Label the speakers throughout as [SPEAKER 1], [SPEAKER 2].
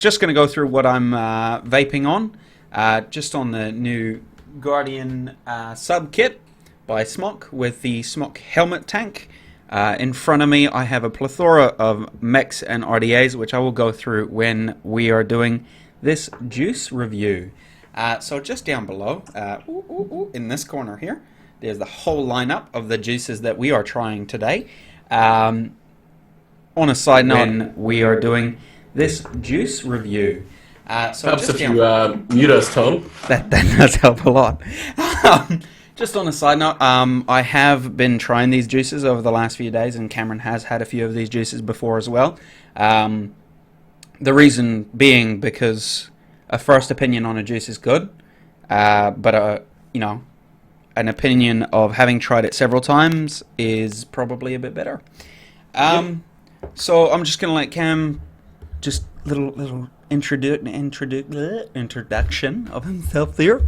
[SPEAKER 1] just going to go through what I'm vaping on, just on the new Guardian sub kit by Smok with the Smok helmet tank. In front of me, I have a plethora of mechs and RDAs, which I will go through when we are doing this juice review. So just down below, in this corner here, there's the whole lineup of the juices that we are trying today. On a side note, we are doing this juice review. So
[SPEAKER 2] Helps
[SPEAKER 1] just
[SPEAKER 2] if you mute us, Tom.
[SPEAKER 1] that does help a lot. Just on a side note, I have been trying these juices over the last few days, and Cameron has had a few of these juices before as well. The reason being because a first opinion on a juice is good, but an opinion of having tried it several times is probably a bit better. So I'm just gonna let Cam just little introduction of himself there,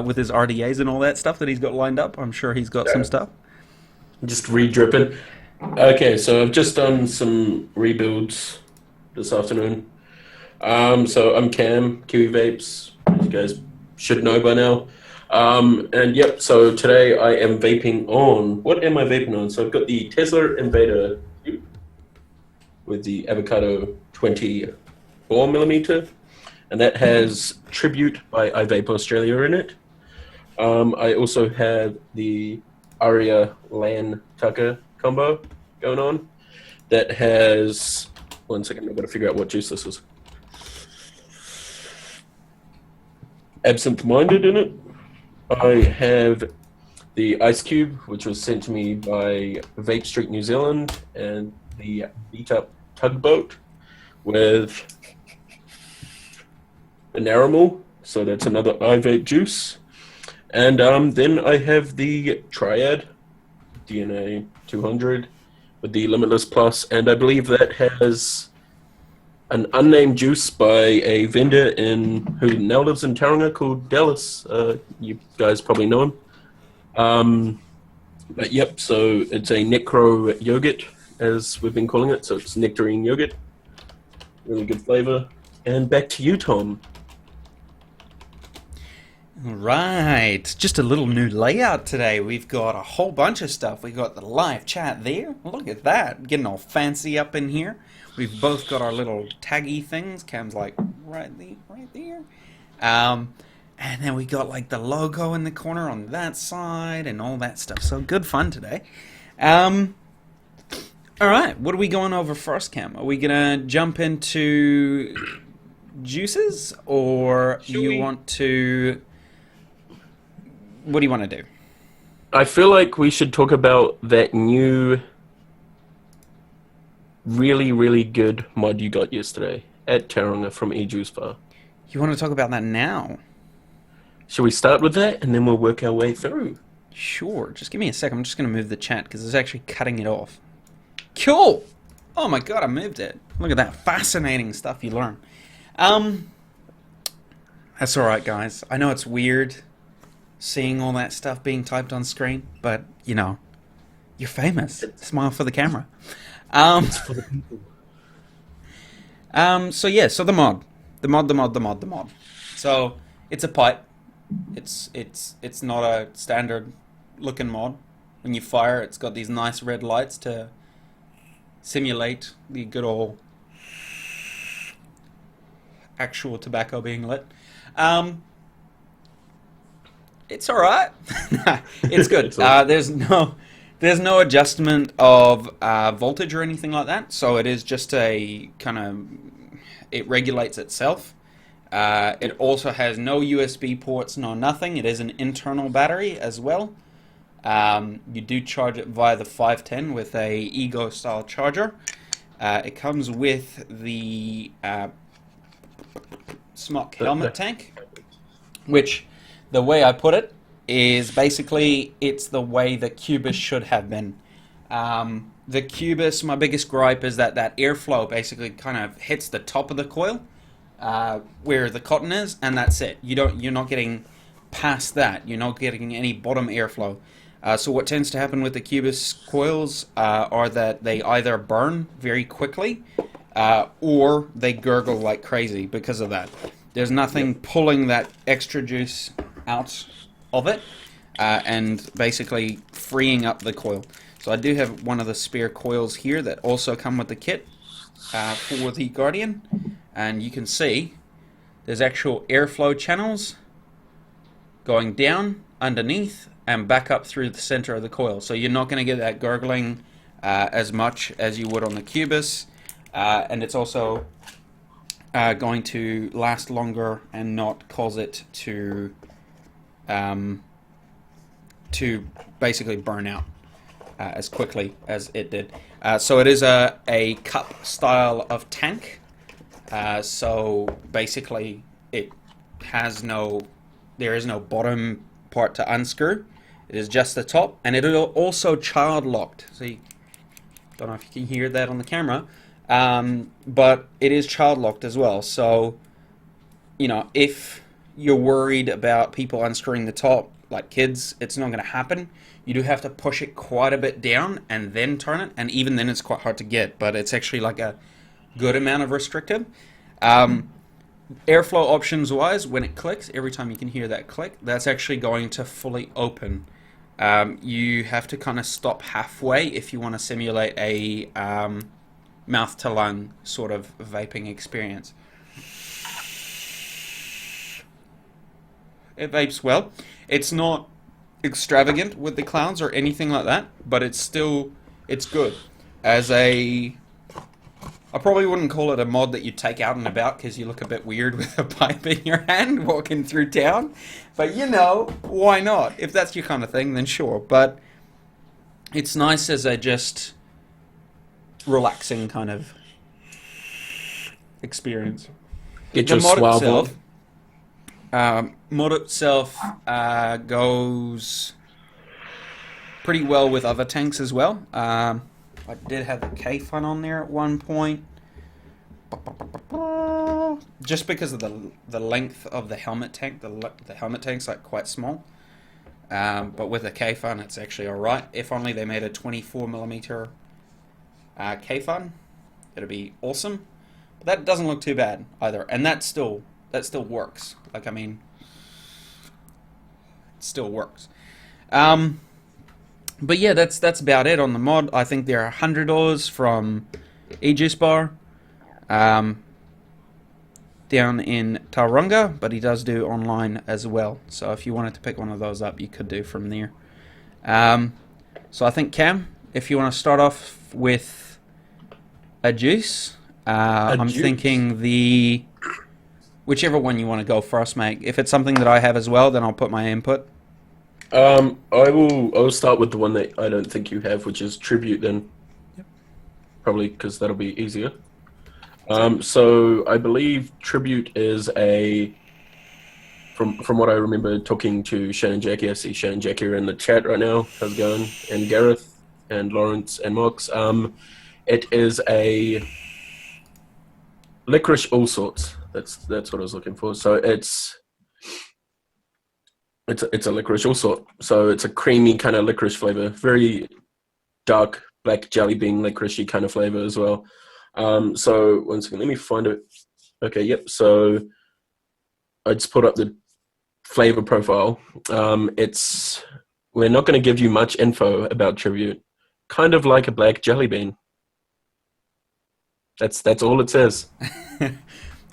[SPEAKER 1] with his RDAs and all that stuff that he's got lined up. I'm sure he's got some stuff.
[SPEAKER 2] Just re-dripping. Okay, so I've just done some rebuilds this afternoon. So I'm Cam, Kiwi Vapes. You guys should know by now. And yep, so today I am vaping on... What am I vaping on? So I've got the Tesla Invader with the Avocado 24mm, and that has Tribute by iVape Australia in it. I also have the Aria LANTAKA combo going on that has... One second, I've got to figure out what juice this is. Absinthe Minded in it. I have the Ice Cube, which was sent to me by Vape Street New Zealand, and the Beat Up Tugboat with an Aramal, so that's another iVape juice. And then I have the Triad DNA 200 with the Limitless Plus, and I believe that has an unnamed juice by a vendor who now lives in Tauranga called Dallas. You guys probably know him. But yep, so it's a necro yogurt, as we've been calling it. So it's nectarine yogurt. Really good flavor. And back to you, Tom.
[SPEAKER 1] Right, just a little new layout today. We've got a whole bunch of stuff. We've got the live chat there. Look at that, getting all fancy up in here. We've both got our little taggy things. Cam's like right there. And then we got like the logo in the corner on that side and all that stuff. So good fun today. All right, what are we going over first, Cam? Are we gonna jump into juices, or want to? What do you want to do?
[SPEAKER 2] I feel like we should talk about that new, really, really good mod you got yesterday at Tauranga from eJuice Bar.
[SPEAKER 1] You want to talk about that now?
[SPEAKER 2] Should we start with that, and then we'll work our way through?
[SPEAKER 1] Sure. Just give me a second. I'm just going to move the chat, because it's actually cutting it off. Cool! Oh my god, I moved it. Look at that. Fascinating stuff you learn. That's alright, guys. I know it's weird seeing all that stuff being typed on screen, but, you know, you're famous. Smile for the camera. So yeah, so the mod. So, it's a pipe. It's not a standard looking mod. When you fire, it's got these nice red lights to simulate the good old actual tobacco being lit. It's alright. It's good. There's no adjustment of voltage or anything like that, so it is just a kind of, it regulates itself. It also has no USB ports, no nothing. It is an internal battery as well. You do charge it via the 510 with a Ego style charger. It comes with the Smok helmet tank, which, the way I put it, is basically it's the way the Cubus should have been. The Cubus, my biggest gripe is that airflow basically kind of hits the top of the coil, where the cotton is, and that's it. You're not getting past that. You're not getting any bottom airflow. So what tends to happen with the Cubus coils are that they either burn very quickly, or they gurgle like crazy because of that. There's nothing pulling that extra juice out of it and basically freeing up the coil. So I do have one of the spare coils here that also come with the kit for the Guardian, and you can see there's actual airflow channels going down, underneath, and back up through the center of the coil. So you're not going to get that gurgling as much as you would on the Cubus, and it's also going to last longer and not cause it to basically burn out as quickly as it did. So it is a cup style of tank. So basically it has there is no bottom part to unscrew. It is just the top, and it is also child locked. So you don't know if you can hear that on the camera, but it is child locked as well. So, you know, if you're worried about people unscrewing the top, like kids, it's not going to happen. You do have to push it quite a bit down and then turn it, and even then it's quite hard to get, but it's actually like a good amount of restrictive. Airflow options wise, when it clicks, every time you can hear that click, that's actually going to fully open. You have to kind of stop halfway if you want to simulate a mouth to lung sort of vaping experience. It vapes well. It's not extravagant with the clouds or anything like that, but it's good. I probably wouldn't call it a mod that you take out and about because you look a bit weird with a pipe in your hand walking through town. But you know, why not? If that's your kind of thing, then sure. But it's nice as a just relaxing kind of experience.
[SPEAKER 2] Get your swab on.
[SPEAKER 1] Mod itself goes pretty well with other tanks as well. I did have the K-Fun on there at one point. Just because of the length of the helmet tank. The helmet tank's like quite small. But with the K-Fun, it's actually alright. If only they made a 24mm K-Fun, it'd be awesome. But that doesn't look too bad either. And that still works. Like, I mean, it still works. But yeah, that's about it on the mod. I think they're $100 from Aegis Bar down in Tauranga, but he does do online as well. So if you wanted to pick one of those up, you could do from there. So I think, Cam, if you want to start off with a juice, I'm thinking whichever one you want to go first, mate. If it's something that I have as well, then I'll put my input.
[SPEAKER 2] I'll start with the one that I don't think you have, which is Tribute then.
[SPEAKER 1] Yep.
[SPEAKER 2] Probably because that'll be easier. So I believe Tribute is from what I remember talking to Shane and Jackie. I see Shane and Jackie are in the chat right now. How's it going? And Gareth and Lawrence and Mox. It is a licorice all sorts. That's what I was looking for. So it's a licorice all sort. So it's a creamy kind of licorice flavor, very dark black jelly bean licorice-y kind of flavor as well. So one second, let me find it. Okay, yep. So I just put up the flavor profile. We're not going to give you much info about Tribute. Kind of like a black jelly bean. That's all it says.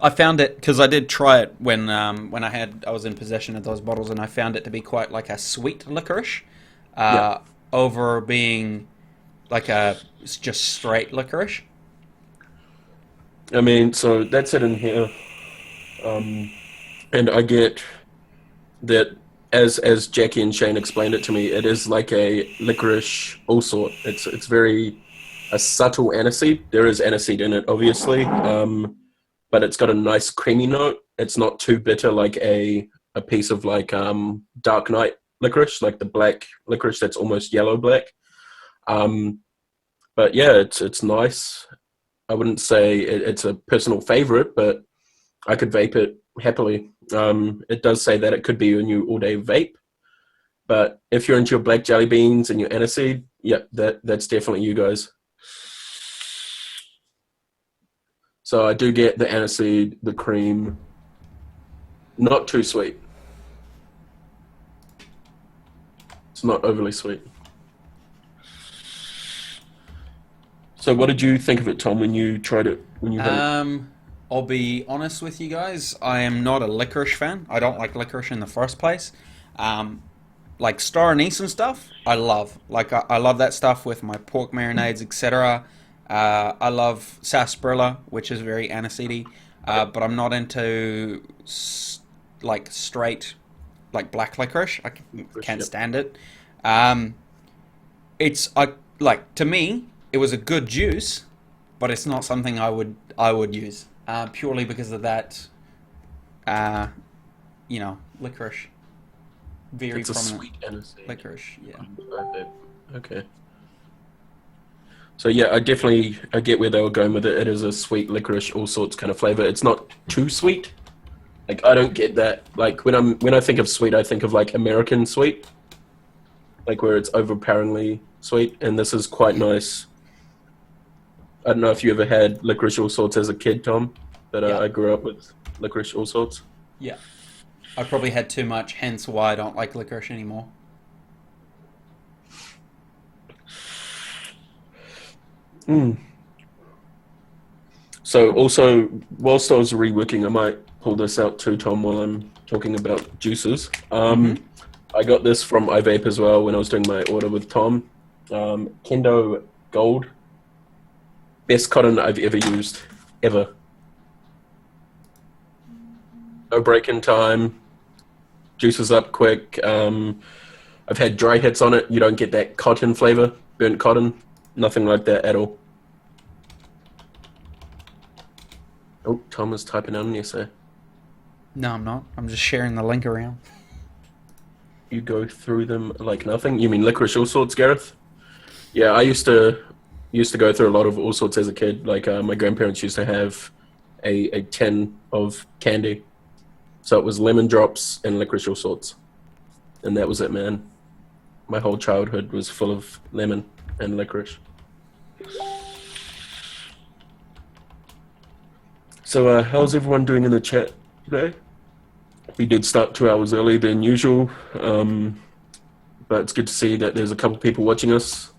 [SPEAKER 1] I found it because I did try it when I was in possession of those bottles, and I found it to be quite like a sweet licorice, over being like a just straight licorice.
[SPEAKER 2] I mean, so that's it in here, and I get that as Jackie and Shane explained it to me, it is like a licorice all sort. It's very a subtle aniseed. There is aniseed in it, obviously. But it's got a nice creamy note. It's not too bitter like a piece of like Dark Knight licorice, like the black licorice that's almost yellow black. But yeah, it's nice. I wouldn't say it's a personal favorite, but I could vape it happily. It does say that it could be your new all-day vape, but if you're into your black jelly beans and your aniseed, yeah, that's definitely you guys. So I do get the aniseed, the cream, not too sweet. It's not overly sweet. So what did you think of it, Tom, when you tried it? When you had it?
[SPEAKER 1] I'll be honest with you guys. I am not a licorice fan. I don't like licorice in the first place. Um, like star anise and stuff, I love. Like I love that stuff with my pork marinades, etc. I love sarsaparilla, which is very aniseedy, but I'm not into like straight like black licorice. Can't
[SPEAKER 2] Yep.
[SPEAKER 1] stand it. Um, it's like to me, it was a good juice, but it's not something I would use purely because of that. Uh, licorice, very
[SPEAKER 2] It's a
[SPEAKER 1] prominent
[SPEAKER 2] sweet aniseed.
[SPEAKER 1] licorice. Yeah.
[SPEAKER 2] Okay. So yeah, I get where they were going with it. It is a sweet licorice, all sorts kind of flavor. It's not too sweet. Like I don't get that. Like when I think of sweet, I think of like American sweet, like where it's overpoweringly sweet. And this is quite nice. I don't know if you ever had licorice all sorts as a kid, Tom, but
[SPEAKER 1] Yeah.
[SPEAKER 2] I grew up with licorice all sorts.
[SPEAKER 1] Yeah. I probably had too much, hence why I don't like licorice anymore.
[SPEAKER 2] Mm. So also, whilst I was reworking, I might pull this out too, Tom, while I'm talking about juices.
[SPEAKER 1] Mm-hmm.
[SPEAKER 2] I got this from iVape as well when I was doing my order with Tom. Kendo Gold, best cotton I've ever used, ever. No break in time, juices up quick. I've had dry hits on it. You don't get that cotton flavor, burnt cotton, nothing like that at all. Oh, Tom is typing out an essay.
[SPEAKER 1] No, I'm not. I'm just sharing the link around.
[SPEAKER 2] You go through them like nothing. You mean licorice all sorts, Gareth? Yeah, I used to go through a lot of all sorts as a kid. Like my grandparents used to have a tin of candy, so it was lemon drops and licorice all sorts, and that was it, man. My whole childhood was full of lemon and licorice. So, how's everyone doing in the chat today? We did start 2 hours early than usual, but it's good to see that there's a couple people watching us.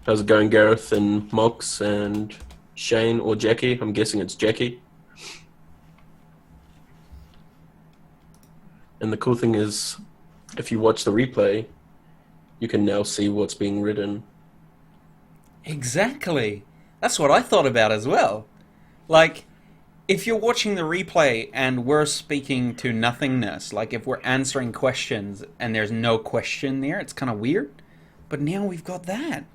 [SPEAKER 2] How's it going, Gareth and Mox and Shane or Jackie? I'm guessing it's Jackie. And the cool thing is, if you watch the replay, you can now see what's being written.
[SPEAKER 1] Exactly. That's what I thought about as well. Like, if you're watching the replay and we're speaking to nothingness, like if we're answering questions and there's no question there, it's kind of weird. But now we've got that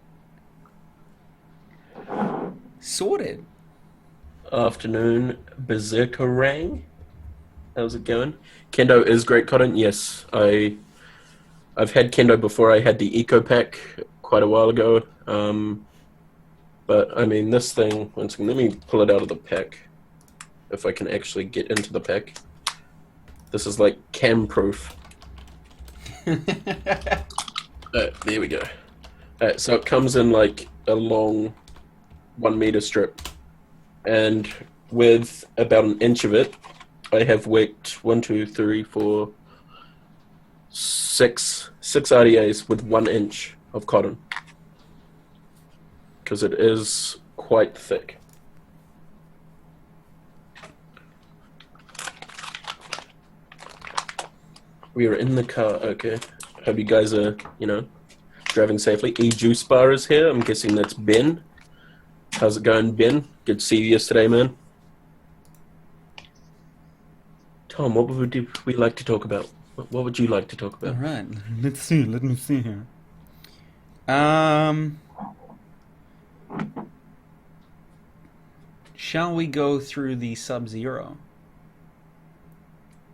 [SPEAKER 1] sorted.
[SPEAKER 2] Afternoon, Berserkerang. How's it going? Kendo is great cotton. Yes, I've had Kendo before. I had the Eco Pack quite a while ago. But I mean, this thing. One second, let me pull it out of the pack. If I can actually get into the pack. This is like cam proof. There we go. So it comes in like a long 1 meter strip, and with about an inch of it, I have wicked 1, 2, 3, 4, 6 RDAs with 1 inch of cotton, because it is quite thick. We are in the car. Okay. Hope you guys are, driving safely. E-Juice Bar is here. I'm guessing that's Ben. How's it going, Ben? Good to see you yesterday, man. Tom, what would we like to talk about? What would you like to talk
[SPEAKER 1] All
[SPEAKER 2] about?
[SPEAKER 1] right, let's see. Let me see here. Shall we go through the Sub-Zero?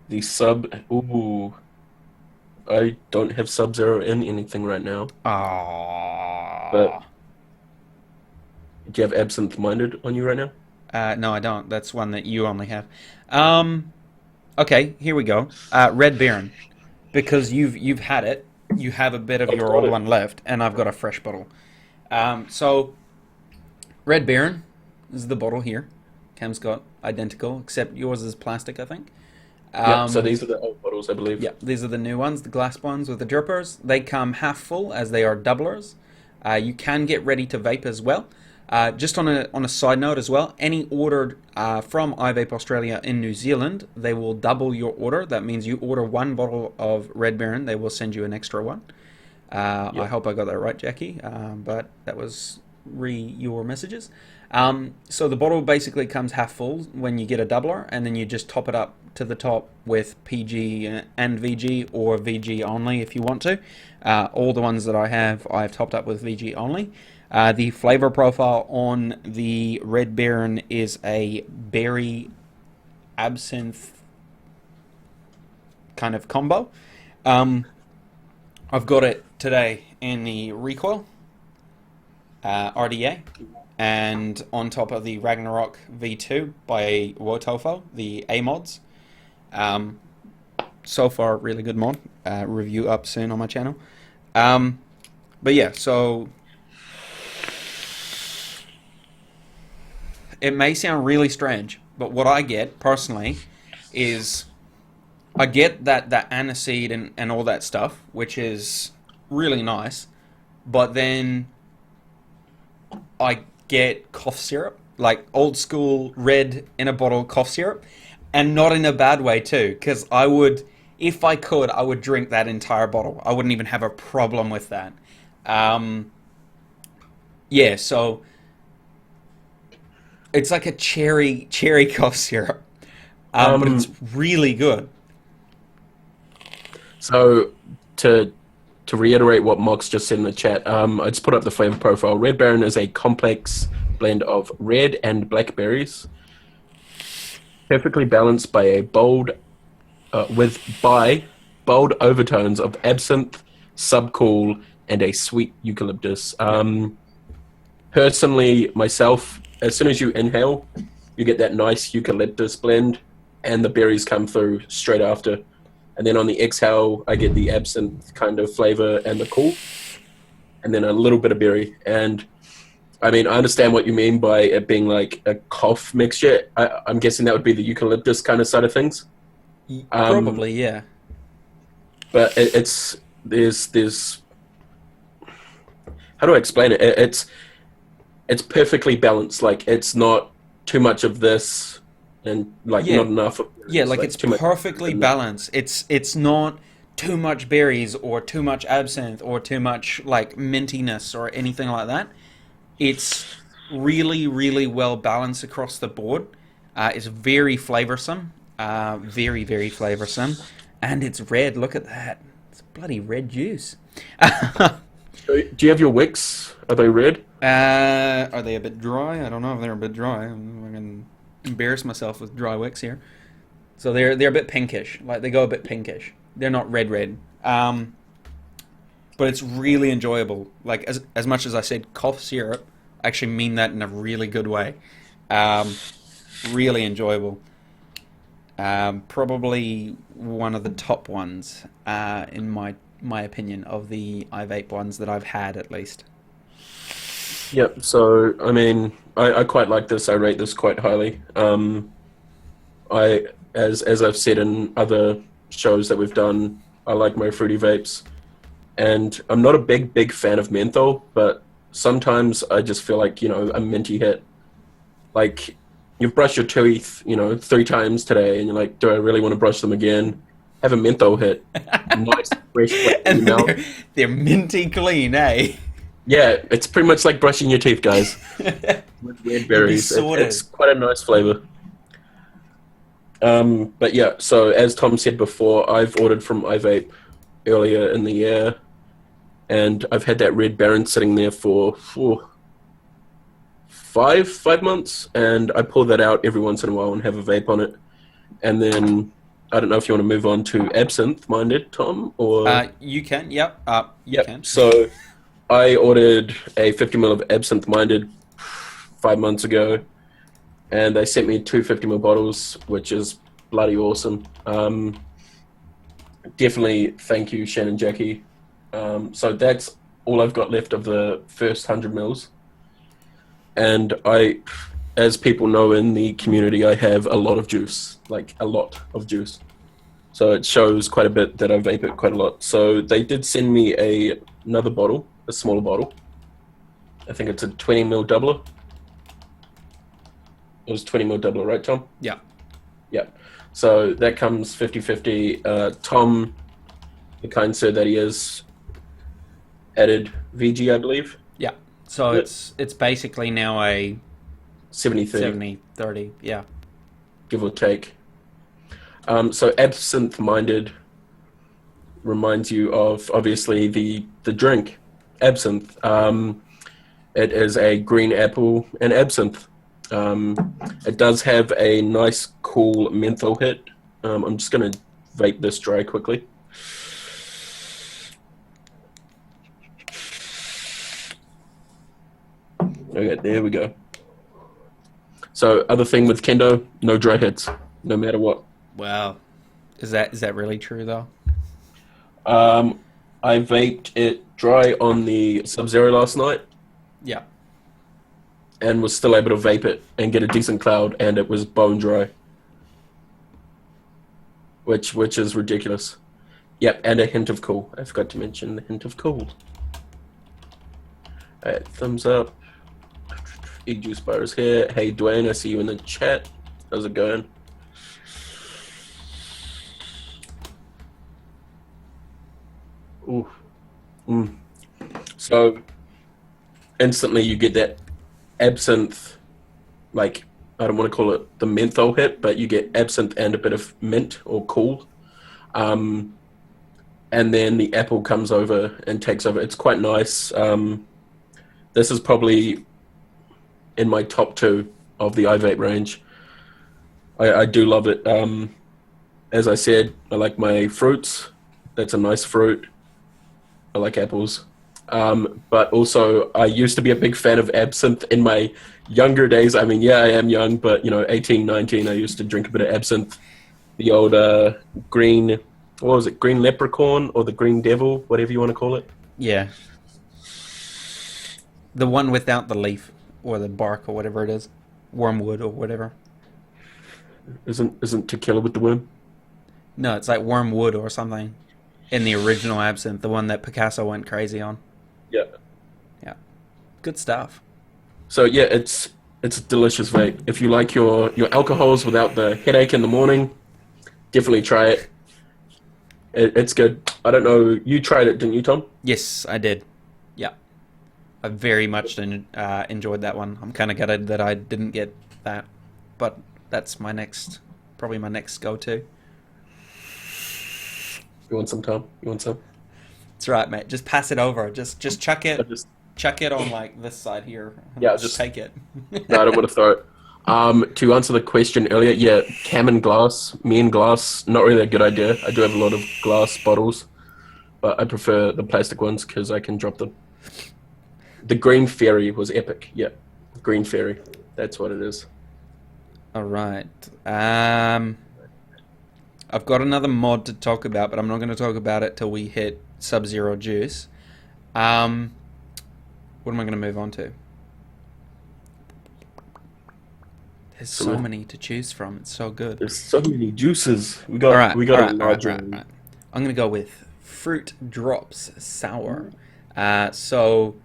[SPEAKER 2] The sub. Ooh. I don't have Sub-Zero in anything right now.
[SPEAKER 1] Ah.
[SPEAKER 2] But do you have Absinthe Minded on you right now?
[SPEAKER 1] No, I don't. That's one that you only have. Okay, here we go. Red Baron, because you've had it. You have a bit of
[SPEAKER 2] I've
[SPEAKER 1] your
[SPEAKER 2] got
[SPEAKER 1] old
[SPEAKER 2] it.
[SPEAKER 1] one left, and I've got a fresh bottle. So, Red Baron, This is the bottle here. Cam's got identical, except yours is plastic, I think.
[SPEAKER 2] Yep. So
[SPEAKER 1] Um,
[SPEAKER 2] these are the old bottles, I believe.
[SPEAKER 1] yeah, these are the new ones, the glass ones with the drippers. They come half full as they are doublers. You can get ready to vape as well. Just on a side note as well, any ordered from iVape Australia in New Zealand, they will double your order. That means you order one bottle of Red Baron, they will send you an extra one. I
[SPEAKER 2] Yep.
[SPEAKER 1] hope I got that right, Jackie. But that was your messages. So the bottle basically comes half full when you get a doubler, and then you just top it up to the top with PG and VG, or VG only if you want to. All the ones that I've topped up with VG only. The flavor profile on the Red Baron is a berry absinthe kind of combo. Um, I've got it today in the recoil RDA, and on top of the Ragnarok V2 by Wotofo, the A mods. Um, so far, really good mod. Review up soon on my channel. But yeah, so it may sound really strange, but what I get personally is I get that aniseed and all that stuff, which is really nice, but then I get cough syrup, like old school red in a bottle cough syrup, and not in a bad way too, because I would, if I could, I would drink that entire bottle. I wouldn't even have a problem with that. Yeah, so it's like a cherry cough syrup, but it's
[SPEAKER 2] Um,
[SPEAKER 1] really good.
[SPEAKER 2] so to reiterate what Mox just said in the chat, I just put up the flavor profile. Red Baron is a complex blend of red and blackberries, perfectly balanced by a bold by bold overtones of absinthe, subcool, and a sweet eucalyptus.
[SPEAKER 1] Yep.
[SPEAKER 2] Personally, myself, as soon as you inhale, you get that nice eucalyptus blend, and the berries come through straight after. And then on the exhale, I get the absinthe kind of flavor and the cool, and then a little bit of berry. And I mean, I understand what you mean by it being like a cough mixture. I'm guessing that would be the eucalyptus kind of side of things. Um,
[SPEAKER 1] Probably, yeah.
[SPEAKER 2] but it's there's how do I explain it? It's perfectly balanced. Like it's not too much of this and like
[SPEAKER 1] Yeah,
[SPEAKER 2] not enough of
[SPEAKER 1] yeah,
[SPEAKER 2] this,
[SPEAKER 1] like
[SPEAKER 2] like
[SPEAKER 1] it's
[SPEAKER 2] too much.
[SPEAKER 1] perfectly balanced. It's not too much berries or too much absinthe or too much like mintiness or anything like that. It's really, really well balanced across the board. It's very flavorsome, very, very flavorsome, and it's red. Look at that! It's bloody red juice.
[SPEAKER 2] Do you have your wicks? Are they red?
[SPEAKER 1] Are they a bit dry? I don't know if they're a bit dry. I'm gonna embarrass myself with dry wicks here. So they're a bit pinkish. Like they go a bit pinkish. They're not red. Um, but it's really enjoyable. Like as much as I said cough syrup, I actually mean that in a really good way. Um, really enjoyable. Probably one of the top ones in my opinion of the iVape ones that I've had at least.
[SPEAKER 2] Yep. So I mean, I quite like this. I rate this quite highly. I as I've said in other shows that we've done, I like my fruity vapes, and I'm not a big fan of menthol, but sometimes I just feel like a minty hit. Like you've brushed your teeth, 3 times today, and you're like, do I really want to brush them again? Have a menthol hit, nice fresh flavor in your
[SPEAKER 1] And
[SPEAKER 2] mouth.
[SPEAKER 1] they're minty clean, eh?
[SPEAKER 2] Yeah, it's pretty much like brushing your teeth, guys. With red
[SPEAKER 1] You'll be
[SPEAKER 2] berries, it's
[SPEAKER 1] sorted.
[SPEAKER 2] quite a nice flavor. But yeah, so as Tom said before, I've ordered from iVape earlier in the year, and I've had that Red Baron sitting there for 5 months, and I pull that out every once in a while and have a vape on it. And then I don't know if you want to move on to absinthe minded, Tom, or
[SPEAKER 1] You can, yep, you can.
[SPEAKER 2] yep. So I ordered a 50 ml of absinthe minded 5 months ago, and they sent me two 50 ml bottles, which is bloody awesome. Definitely thank you, Shannon Jackie. So that's all I've got left of the first 100 mils, and as people know in the community, I have a lot of juice, like a lot of juice. So it shows quite a bit that I vape it quite a lot. So they did send me another bottle, a smaller bottle. I think it's a 20 ml doubler. It was 20 ml doubler, right, Tom?
[SPEAKER 1] Yeah.
[SPEAKER 2] Yeah. So that comes 50-50. Tom, the kind sir that he is, added VG, I believe.
[SPEAKER 1] Yeah. So
[SPEAKER 2] Yep.
[SPEAKER 1] it's basically now a
[SPEAKER 2] 70-30,
[SPEAKER 1] 70-30. Yeah.
[SPEAKER 2] give or take. So absinthe-minded reminds you of, obviously, the drink, absinthe. It is a green apple and absinthe. It does have a nice, cool menthol hit. I'm just going to vape this dry quickly. Okay, there we go. So, other thing with Kendo, no dry hits, no matter what.
[SPEAKER 1] Wow. Is that really true though?
[SPEAKER 2] I vaped it dry on the Sub-Zero last night
[SPEAKER 1] Yeah.
[SPEAKER 2] and was still able to vape it and get a decent cloud, and it was bone dry, which is ridiculous. Yep, and a hint of cool. I forgot to mention the hint of cool. Alright, thumbs up. E-Juice Bar is here. Hey, Dwayne, I see you in the chat. How's it going? Ooh. So, instantly you get that absinthe, like, I don't want to call it the menthol hit, but you get absinthe and a bit of mint or cool. And then the apple comes over and takes over. It's quite nice. This is probably in my top 2 of the iVape range. I do love it. As I said, I like my fruits. That's a nice fruit. I like apples. But also, I used to be a big fan of absinthe in my younger days. I mean, yeah, I am young, but, 18, 19, I used to drink a bit of absinthe. The old green, what was it, green leprechaun or the green devil, whatever you want to call it.
[SPEAKER 1] Yeah. The one without the leaf or the bark or whatever it is, wormwood or whatever.
[SPEAKER 2] Isn't tequila with the worm?
[SPEAKER 1] No, it's like wormwood or something. In the original absinthe, the one that Picasso went crazy on.
[SPEAKER 2] Yeah.
[SPEAKER 1] Yeah. Good stuff.
[SPEAKER 2] So yeah, it's a delicious vape. If you like your alcohols without the headache in the morning, definitely try it. It's good. I don't know. You tried it, didn't you, Tom?
[SPEAKER 1] Yes, I did. Yeah. I very much enjoyed that one. I'm kind of gutted that I didn't get that. But that's probably my next go-to.
[SPEAKER 2] You want some, Tom? You want some?
[SPEAKER 1] That's right, mate. Just pass it over. Just chuck it.
[SPEAKER 2] Just,
[SPEAKER 1] Chuck it on like this side here.
[SPEAKER 2] Yeah,
[SPEAKER 1] just take it.
[SPEAKER 2] No, I don't want to throw it. To answer the question earlier, yeah, cam and glass, me and glass, not really a good idea. I do have a lot of glass bottles, but I prefer the plastic ones because I can drop them. The Green Fairy was epic. Yeah, Green Fairy. That's what it is.
[SPEAKER 1] All right. I've got another mod to talk about, but I'm not going to talk about it till we hit Sub-Zero Juice. What am I going to move on to? There's so many to choose from. It's so good.
[SPEAKER 2] There's so many juices. We got a large one.
[SPEAKER 1] I'm going to go with Fruit Drops Sour. So,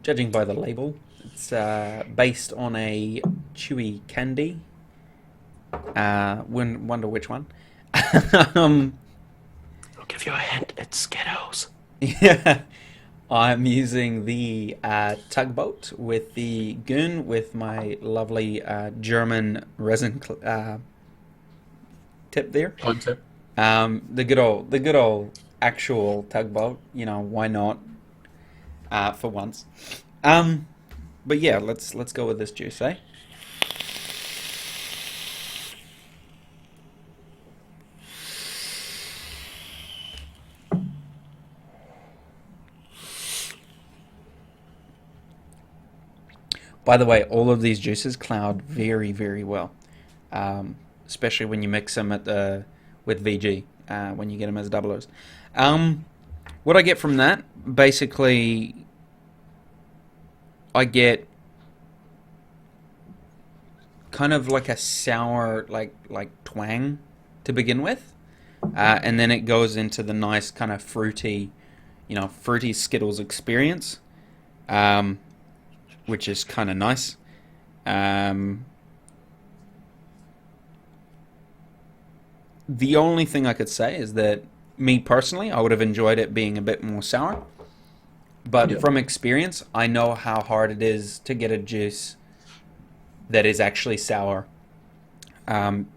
[SPEAKER 1] judging by the label, it's based on a chewy candy. Wonder which one.
[SPEAKER 2] I'll give you a hint. It's Skittles.
[SPEAKER 1] Yeah. I'm using the tugboat with the goon with my lovely German resin tip there.
[SPEAKER 2] Concept.
[SPEAKER 1] The good old actual tugboat. Why not? For once. But yeah, let's go with this juice, eh? By the way, all of these juices cloud very, very well, especially when you mix them with VG, when you get them as doublers. What I get from that, basically, I get kind of like a sour like twang to begin with, and then it goes into the nice kind of fruity, fruity Skittles experience, um, which is kind of nice. Um, the only thing I could say is that me personally, I would have enjoyed it being a bit more sour. But
[SPEAKER 2] Yeah.
[SPEAKER 1] from experience, I know how hard it is to get a juice that is actually sour,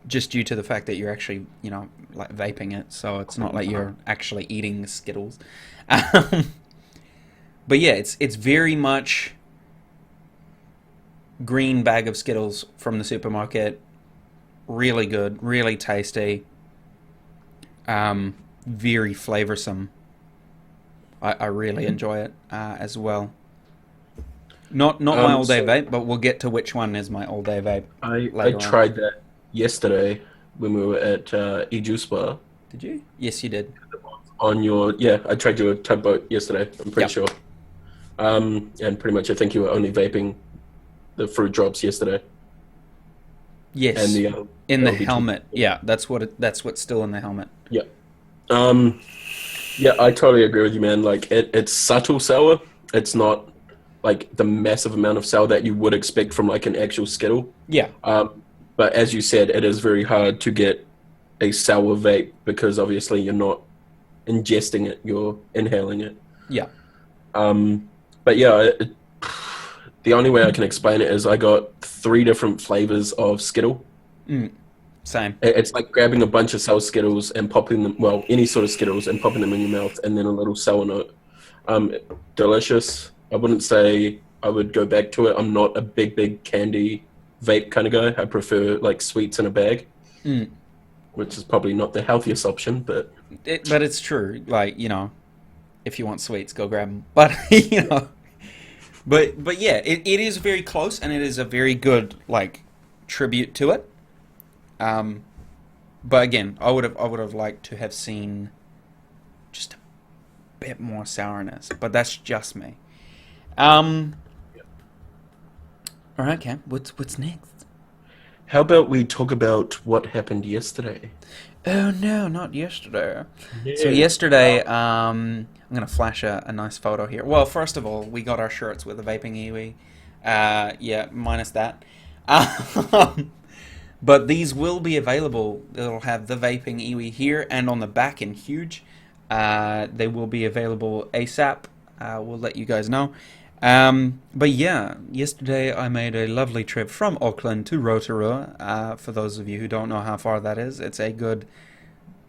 [SPEAKER 1] just due to the fact that you're actually, like vaping it. So it's not like you're actually eating Skittles. Um, but yeah, it's very much green bag of Skittles from the supermarket. Really good, really tasty, very flavorsome. I really enjoy it as well. Not my all day
[SPEAKER 2] So
[SPEAKER 1] vape, but we'll get to which one is my all day vape
[SPEAKER 2] I
[SPEAKER 1] later on.
[SPEAKER 2] tried that yesterday when we were at Juice Bar
[SPEAKER 1] Did you? Yes, you did.
[SPEAKER 2] on your I tried your tugboat yesterday. I'm pretty
[SPEAKER 1] Yep.
[SPEAKER 2] sure. And pretty much I think you were only vaping the fruit drops yesterday and
[SPEAKER 1] Yes,
[SPEAKER 2] the
[SPEAKER 1] in the
[SPEAKER 2] LBT.
[SPEAKER 1] helmet. Yeah, that's what's still in the helmet.
[SPEAKER 2] Yeah. Um, yeah, I totally agree with you, man. Like it's subtle sour. It's not like the massive amount of sour that you would expect from like an actual Skittle.
[SPEAKER 1] Yeah,
[SPEAKER 2] But as you said, it is very hard to get a sour vape because obviously you're not ingesting it, you're inhaling it.
[SPEAKER 1] yeah,
[SPEAKER 2] But yeah, the only way I can explain it is I got three different flavors of Skittle.
[SPEAKER 1] same.
[SPEAKER 2] It's like grabbing a bunch of sour Skittles and popping them, well, any sort of Skittles and popping them in your mouth and then a little sour note. Um, Delicious. I wouldn't say I would go back to it. I'm not a big candy vape kind of guy. I prefer like sweets in a bag, which is probably not the healthiest option, but
[SPEAKER 1] But it's true. Like, if you want sweets, go grab them. But but yeah, it is very close, and it is a very good like tribute to it. Um, but again, I would have liked to have seen just a bit more sourness. But that's just me. Um, all right, Cam. What's next?
[SPEAKER 2] how about we talk about what happened yesterday?
[SPEAKER 1] Oh no, not yesterday. So
[SPEAKER 2] Yeah.
[SPEAKER 1] yesterday, I'm gonna flash a nice photo here. Well, first of all, we got our shirts with the vaping iwi. Yeah, minus that. Um, but these will be available. It'll have the vaping iwi here and on the back in huge. They will be available ASAP. We'll let you guys know. But yeah, yesterday I made a lovely trip from Auckland to Rotorua. For those of you who don't know how far that is, it's a good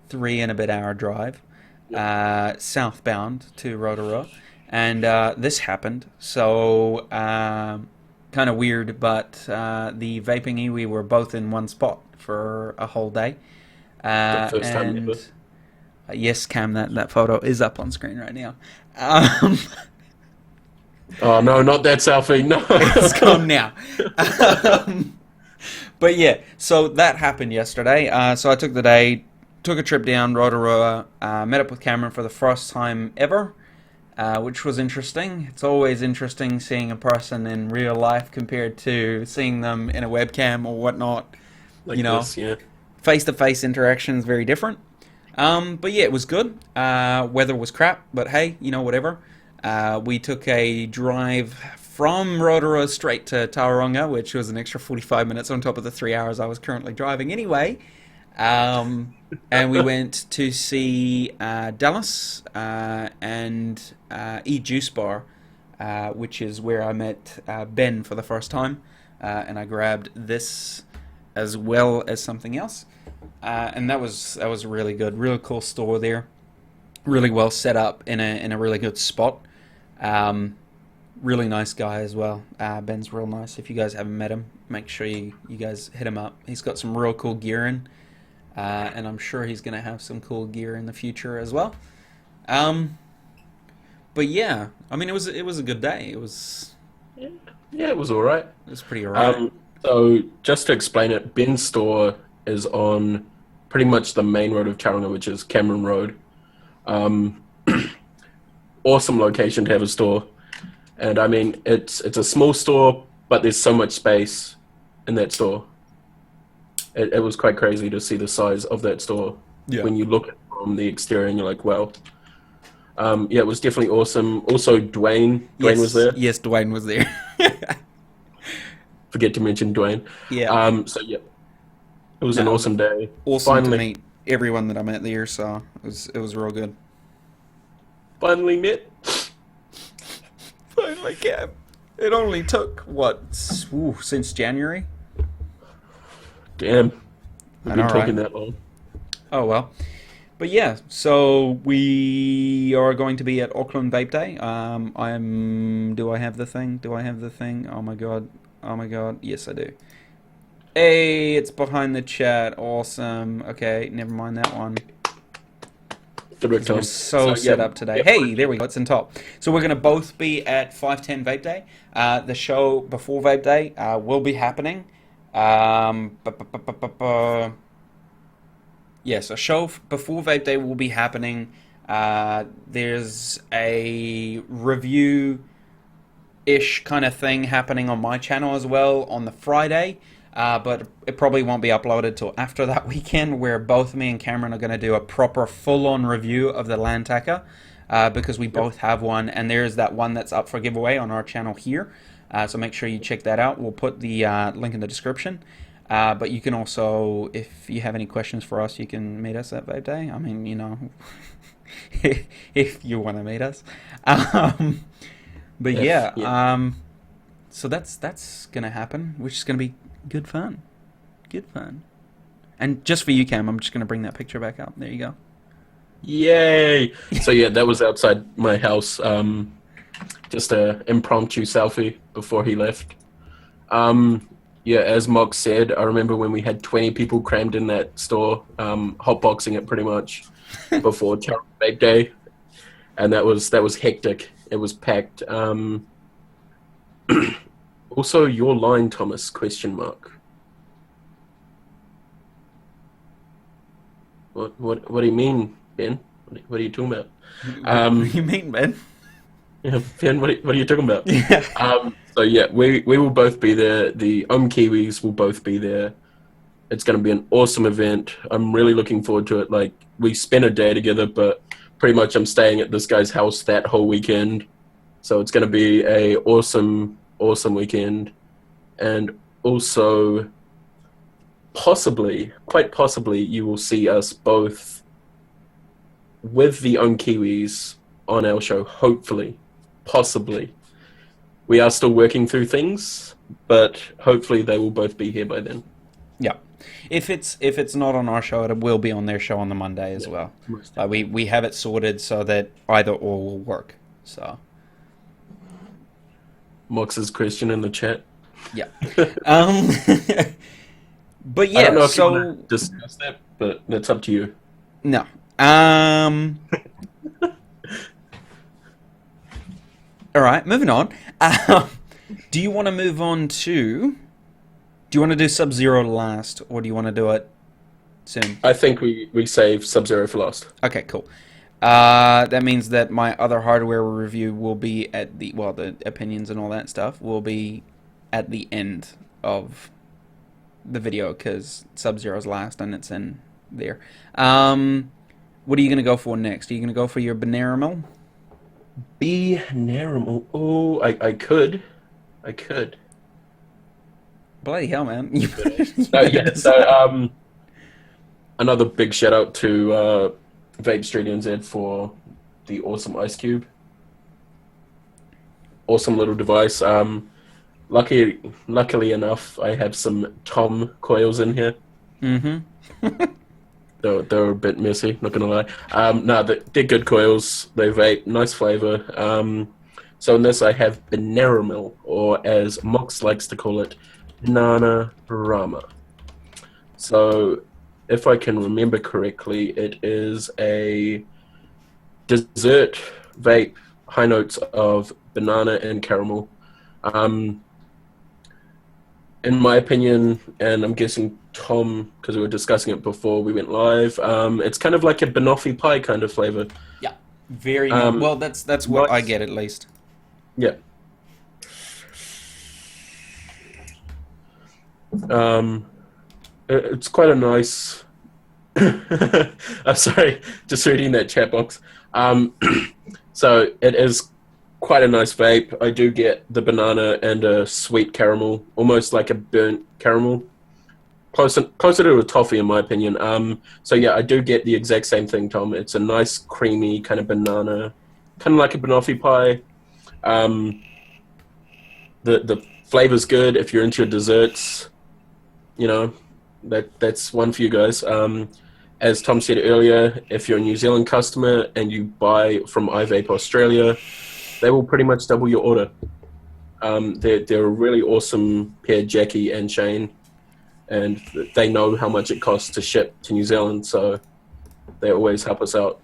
[SPEAKER 1] 3 and a bit hour drive southbound to Rotorua. And this happened. So kind of weird, but the vaping iwi were both in one spot for a whole day.
[SPEAKER 2] The first time
[SPEAKER 1] And
[SPEAKER 2] ever.
[SPEAKER 1] yes, Cam, that photo is up on screen right now. Um,
[SPEAKER 2] Oh no, not that selfie. No.
[SPEAKER 1] it's gone now. Um, but yeah, so that happened yesterday. So I took the day, took a trip down Rotorua, met up with Cameron for the first time ever, which was interesting. It's always interesting seeing a person in real life compared to seeing them in a webcam or whatnot. You
[SPEAKER 2] Like
[SPEAKER 1] know,
[SPEAKER 2] this, yeah.
[SPEAKER 1] face-to-face interaction is very different. But yeah, it was good. Weather was crap, but hey, whatever. We took a drive from Rotorua straight to Tauranga, which was an extra 45 minutes on top of the 3 hours I was currently driving anyway. And we went to see Dallas and Juice Bar, which is where I met Ben for the first time. And I grabbed this as well as something else. And that was really good. Really cool store there. Really well set up in a really good spot. Really nice guy as well. Ben's real nice. If you guys haven't met him, make sure you guys hit him up. He's got some real cool gear in, and I'm sure he's gonna have some cool gear in the future as well. Um, but yeah, I mean it was a good day.
[SPEAKER 2] Yeah, it was all right.
[SPEAKER 1] It was pretty alright.
[SPEAKER 2] So just to explain it, Ben's store is on pretty much the main road of Tauranga, which is Cameron Road. Um, awesome location to have a store, and I mean it's a small store, but there's so much space in that store. it was quite crazy to see the size of that store.
[SPEAKER 1] Yeah.
[SPEAKER 2] When you look at it from the exterior and you're like, wow. Yeah, it was definitely awesome. Also, Dwayne was there.
[SPEAKER 1] Yes, Dwayne was there.
[SPEAKER 2] Forget to mention Dwayne.
[SPEAKER 1] Yeah.
[SPEAKER 2] So yeah, it was an
[SPEAKER 1] No,
[SPEAKER 2] awesome day.
[SPEAKER 1] awesome to
[SPEAKER 2] Finally,
[SPEAKER 1] meet everyone that I met there, so it was real good.
[SPEAKER 2] finally met.
[SPEAKER 1] Finally, Cam. It only took what since January.
[SPEAKER 2] Damn, we've
[SPEAKER 1] I
[SPEAKER 2] been
[SPEAKER 1] know,
[SPEAKER 2] talking
[SPEAKER 1] right?
[SPEAKER 2] that long.
[SPEAKER 1] Oh well. But yeah, so we are going to be at Auckland Vape Day. I'm. Do I have the thing? Do I have the thing? Oh my god. Oh my god. Yes, I do. Hey, it's behind the chat. Awesome. Okay, never mind that one.
[SPEAKER 2] Good work,
[SPEAKER 1] We're
[SPEAKER 2] Tom.
[SPEAKER 1] so set up today.
[SPEAKER 2] yeah,
[SPEAKER 1] Hey, there we go. It's in top. So we're going to both be at 510 Vape Day. The show before Vape Day will be happening. Yes, a show before Vape Day will be happening. There's a review-ish kind of thing happening on my channel as well on the Friday. But it probably won't be uploaded till after that weekend, where both me and Cameron are going to do a proper full-on review of the LANTAKA, because we both have one, and there's that one that's up for giveaway on our channel here. So make sure you check that out. We'll put the link in the description. But you can also, if you have any questions for us, you can meet us at Vape Day. I mean, you know, if you want to meet us. But yeah, so that's gonna happen, which is gonna be good fun. Good fun. And just for you, Cam, I'm just gonna bring that picture back up. There you go.
[SPEAKER 2] Yay! So yeah, that was outside my house. Just a impromptu selfie before he left. Yeah, as Mock said, I remember when we had 20 people crammed in that store, hotboxing it pretty much before Terrible Vape Day, and that was hectic. It was packed. Also, your line, Thomas? Question mark. What do you mean, Ben? What are you talking about?
[SPEAKER 1] What do you mean, man?
[SPEAKER 2] Yeah, Ben, what are you talking about?
[SPEAKER 1] Yeah.
[SPEAKER 2] So yeah, we will both be there. The Kiwis will both be there. It's going to be an awesome event. I'm really looking forward to it. Like, we spent a day together, but pretty much I'm staying at this guy's house that whole weekend. So it's going to be a awesome weekend. And also, quite possibly, you will see us both with the Kiwis on our show, hopefully, possibly. We are still working through things, but hopefully they will both be here by then.
[SPEAKER 1] Yeah. If it's not on our show, it will be on their show on the Monday as well. We have it sorted so that either or will work. So.
[SPEAKER 2] Mox's question in the chat.
[SPEAKER 1] Yeah. But yeah,
[SPEAKER 2] I don't know if you
[SPEAKER 1] so
[SPEAKER 2] want to discuss that, but that's up to you.
[SPEAKER 1] no. All right, moving on. Do you want to move on to? Do you want to do Sub-Zero last, or do you want to do it soon?
[SPEAKER 2] I think we save Sub-Zero for last.
[SPEAKER 1] Okay, cool. That means that my other hardware review will be at the opinions and all that stuff will be at the end of the video, because Sub-Zero's last and it's in there. What are you gonna go for next? Are you gonna go for your Banerimal?
[SPEAKER 2] Banerimal. Oh, I could.
[SPEAKER 1] Bloody hell, man!
[SPEAKER 2] So another big shout out to Vape Street NZ for the awesome ice cube. Awesome little device. Luckily enough, I have some Tom coils in here.
[SPEAKER 1] Mm-hmm.
[SPEAKER 2] They're a bit messy, not gonna lie. No, they're good coils. They vape, nice flavor. So in this I have Banerimal, or as Mox likes to call it, Banana Rama. So if I can remember correctly, it is a dessert vape, high notes of banana and caramel. In my opinion, and I'm guessing Tom, because we were discussing it before we went live, it's kind of like a banoffee pie kind of flavor.
[SPEAKER 1] Yeah, very nice. Well, that's what I get at least.
[SPEAKER 2] Yeah. it's quite a nice. I'm sorry, just reading that chat box. Um, so it is quite a nice vape. I do get the banana and a sweet caramel, almost like a burnt caramel, closer to a toffee in my opinion. So yeah, I do get the exact same thing, Tom. It's a nice creamy kind of banana, kind of like a banoffee pie. Um, the flavor's good if you're into your desserts. You know, that's one for you guys. As Tom said earlier, if you're a New Zealand customer and you buy from iVape Australia, they will pretty much double your order. They're a really awesome pair, Jackie and Shane, and they know how much it costs to ship to New Zealand, so they always help us out.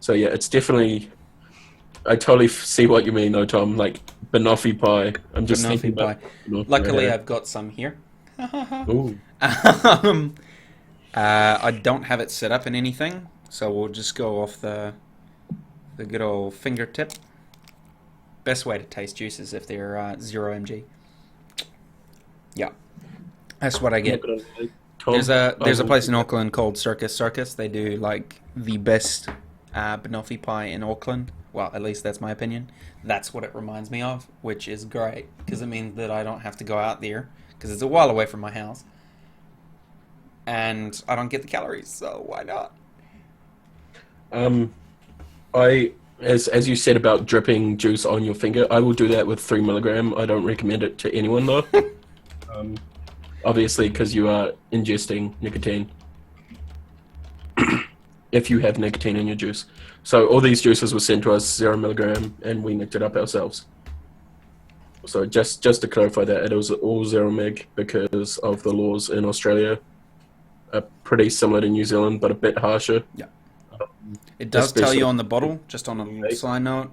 [SPEAKER 2] So yeah, it's definitely. I totally see what you mean, though, Tom. Like banoffee pie. I'm just thinking
[SPEAKER 1] Banoffee pie.
[SPEAKER 2] about.
[SPEAKER 1] Luckily, I've got some here.
[SPEAKER 2] Ooh.
[SPEAKER 1] I don't have it set up in anything, so we'll just go off the good old fingertip. Best way to taste juices if they're 0 mg. Yeah, that's what I get. There's a place in Auckland called Circus. They do like the best banoffee pie in Auckland. Well, at least that's my opinion. That's what it reminds me of, which is great because it means that I don't have to go out there because it's a while away from my house, and I don't get the calories. So why not?
[SPEAKER 2] As you said about dripping juice on your finger, I will do that with 3 milligram. I don't recommend it to anyone though. Obviously, because you are ingesting nicotine. If you have nicotine in your juice. So all these juices were sent to us 0 milligram, and we nicked it up ourselves. So just to clarify that, it was all 0 mig because of the laws in Australia. Are pretty similar to New Zealand, but a bit harsher.
[SPEAKER 1] Yeah. It does tell you on the bottle, just on a little side note.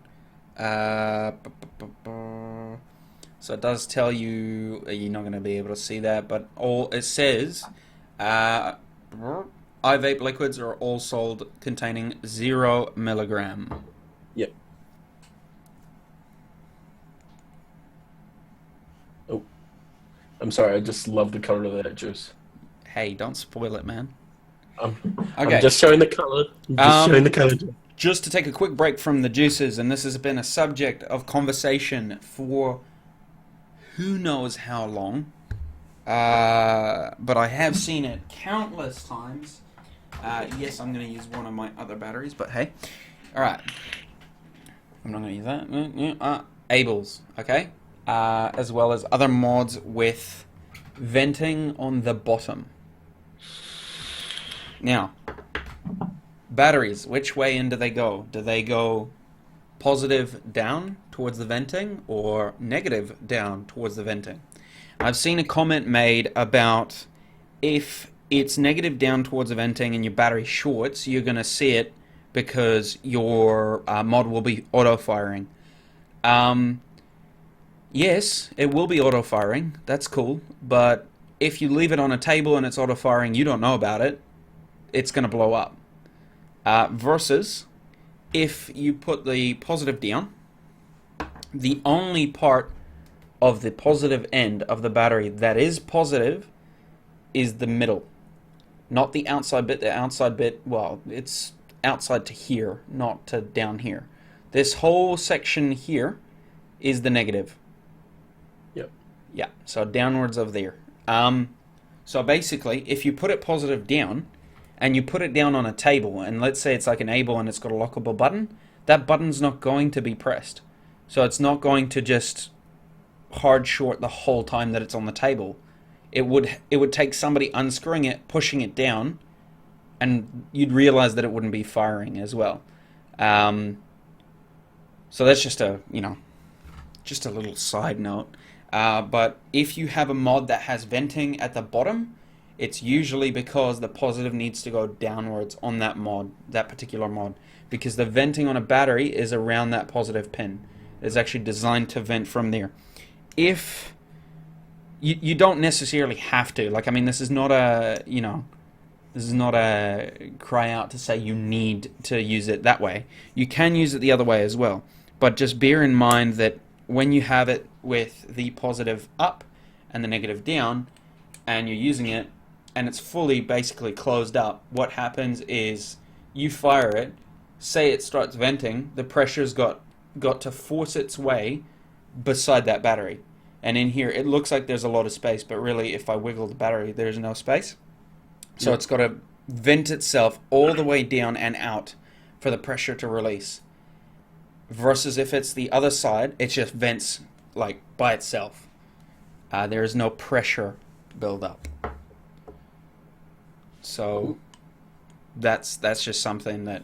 [SPEAKER 1] So it does tell you, you're not going to be able to see that, but all it says, iVape liquids are all sold containing 0 milligram.
[SPEAKER 2] Yep. Oh, I'm sorry. I just love the color of that juice.
[SPEAKER 1] Hey, don't spoil it, man.
[SPEAKER 2] Okay.
[SPEAKER 1] Okay.
[SPEAKER 2] I'm just showing the color. Showing the color.
[SPEAKER 1] Just to take a quick break from the juices, and this has been a subject of conversation for who knows how long, but I have seen it countless times. Yes, I'm going to use one of my other batteries, but hey. Alright. I'm not going to use that. Abels, okay? As well as other mods with venting on the bottom. Now, batteries, which way in do they go? Do they go positive down towards the venting or negative down towards the venting? I've seen a comment made about if it's negative down towards the venting and your battery shorts, you're going to see it because your mod will be auto-firing. Yes, it will be auto-firing. That's cool. But if you leave it on a table and it's auto-firing, you don't know about it, it's going to blow up. Versus if you put the positive down, the only part of the positive end of the battery that is positive is the middle. Not the outside bit. The outside bit, well, it's outside to here, not to down here. This whole section here is the negative.
[SPEAKER 2] Yep.
[SPEAKER 1] Yeah, so downwards of there. So basically, if you put it positive down, and you put it down on a table, and let's say it's like an Able and it's got a lockable button, that button's not going to be pressed. So it's not going to just hard short the whole time that it's on the table. It would take somebody unscrewing it, pushing it down, and you'd realize that it wouldn't be firing as well. So that's just a little side note. But if you have a mod that has venting at the bottom, it's usually because the positive needs to go downwards on that mod, that particular mod, because the venting on a battery is around that positive pin. It's actually designed to vent from there. If you don't necessarily have to, like, I mean, this is not a cry out to say you need to use it that way. You can use it the other way as well, but just bear in mind that when you have it with the positive up and the negative down, and you're using it, and it's fully basically closed up, what happens is you fire it, say it starts venting, the pressure's got to force its way beside that battery. And in here, it looks like there's a lot of space, but really, if I wiggle the battery, there's no space. So
[SPEAKER 2] Yep.
[SPEAKER 1] it's got to vent itself all the way down and out for the pressure to release. Versus if it's the other side, it just vents like by itself. There is no pressure build up. So that's just something that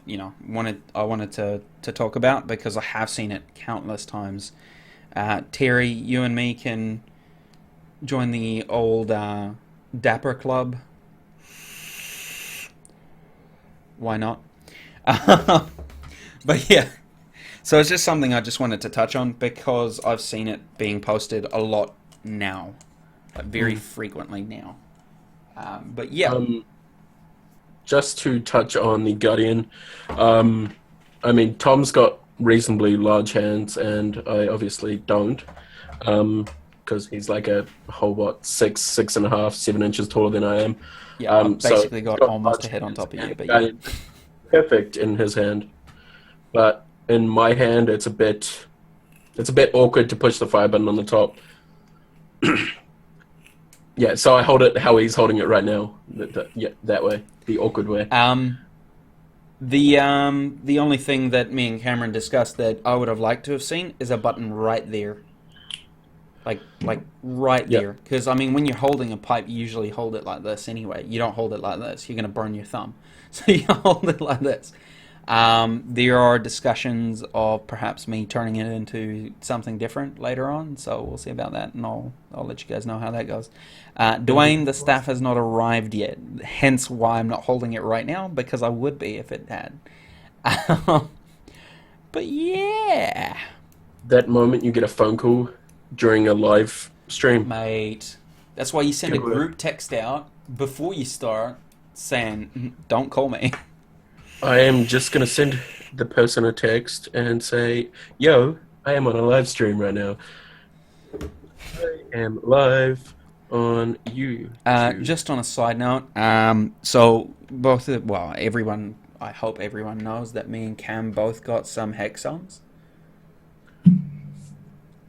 [SPEAKER 1] I wanted to talk about because I have seen it countless times. Terry, you and me can join the old Dapper Club. Why not? But yeah, so it's just something I just wanted to touch on because I've seen it being posted a lot now, very frequently now. But yeah.
[SPEAKER 2] Just to touch on the Guardian, I mean, Tom's got reasonably large hands, and I obviously don't, because he's like a whole, 6.5, 7 inches taller than I am.
[SPEAKER 1] Yeah, I've basically
[SPEAKER 2] so
[SPEAKER 1] got almost a head on top of you, but yeah.
[SPEAKER 2] Perfect in his hand. But in my hand, it's a bit awkward to push the fire button on the top. Yeah, so I hold it how he's holding it right now. That way, the awkward way.
[SPEAKER 1] The only thing that me and Cameron discussed that I would have liked to have seen is a button right there, like right there. Because I mean, when you're holding a pipe, you usually hold it like this anyway. You don't hold it like this. You're gonna burn your thumb, so you hold it like this. There are discussions of perhaps me turning it into something different later on, so we'll see about that, and I'll let you guys know how that goes. Dwayne, the staff has not arrived yet, hence why I'm not holding it right now, because I would be if it had. But yeah.
[SPEAKER 2] That moment you get a phone call during a live stream.
[SPEAKER 1] Mate, that's why you send a group text out before you start saying, don't call me.
[SPEAKER 2] I am just going to send the person a text and say, yo, I am on a live stream right now. I am live on YouTube.
[SPEAKER 1] Just on a side note, so everyone, I hope everyone knows that me and Cam both got some hexons.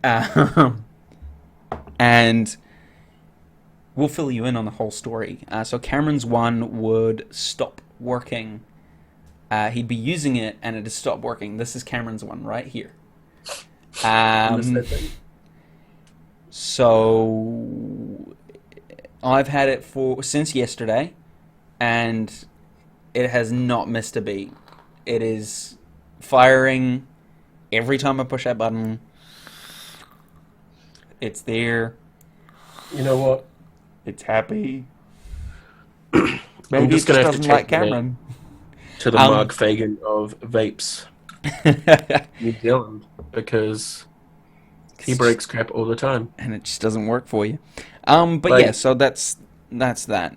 [SPEAKER 1] And we'll fill you in on the whole story. So Cameron's one would stop working. He'd be using it, and it had stopped working. This is Cameron's one right here. So I've had it since yesterday, and it has not missed a beat. It is firing every time I push that button. It's there.
[SPEAKER 2] You know what?
[SPEAKER 1] It's happy.
[SPEAKER 2] I'm
[SPEAKER 1] Maybe
[SPEAKER 2] just
[SPEAKER 1] it
[SPEAKER 2] going
[SPEAKER 1] just
[SPEAKER 2] to have to
[SPEAKER 1] doesn't
[SPEAKER 2] take
[SPEAKER 1] like Cameron.
[SPEAKER 2] to the Mark Fagan of vapes, New Zealand, because he breaks crap all the time,
[SPEAKER 1] and it just doesn't work for you. But yeah, so that's that.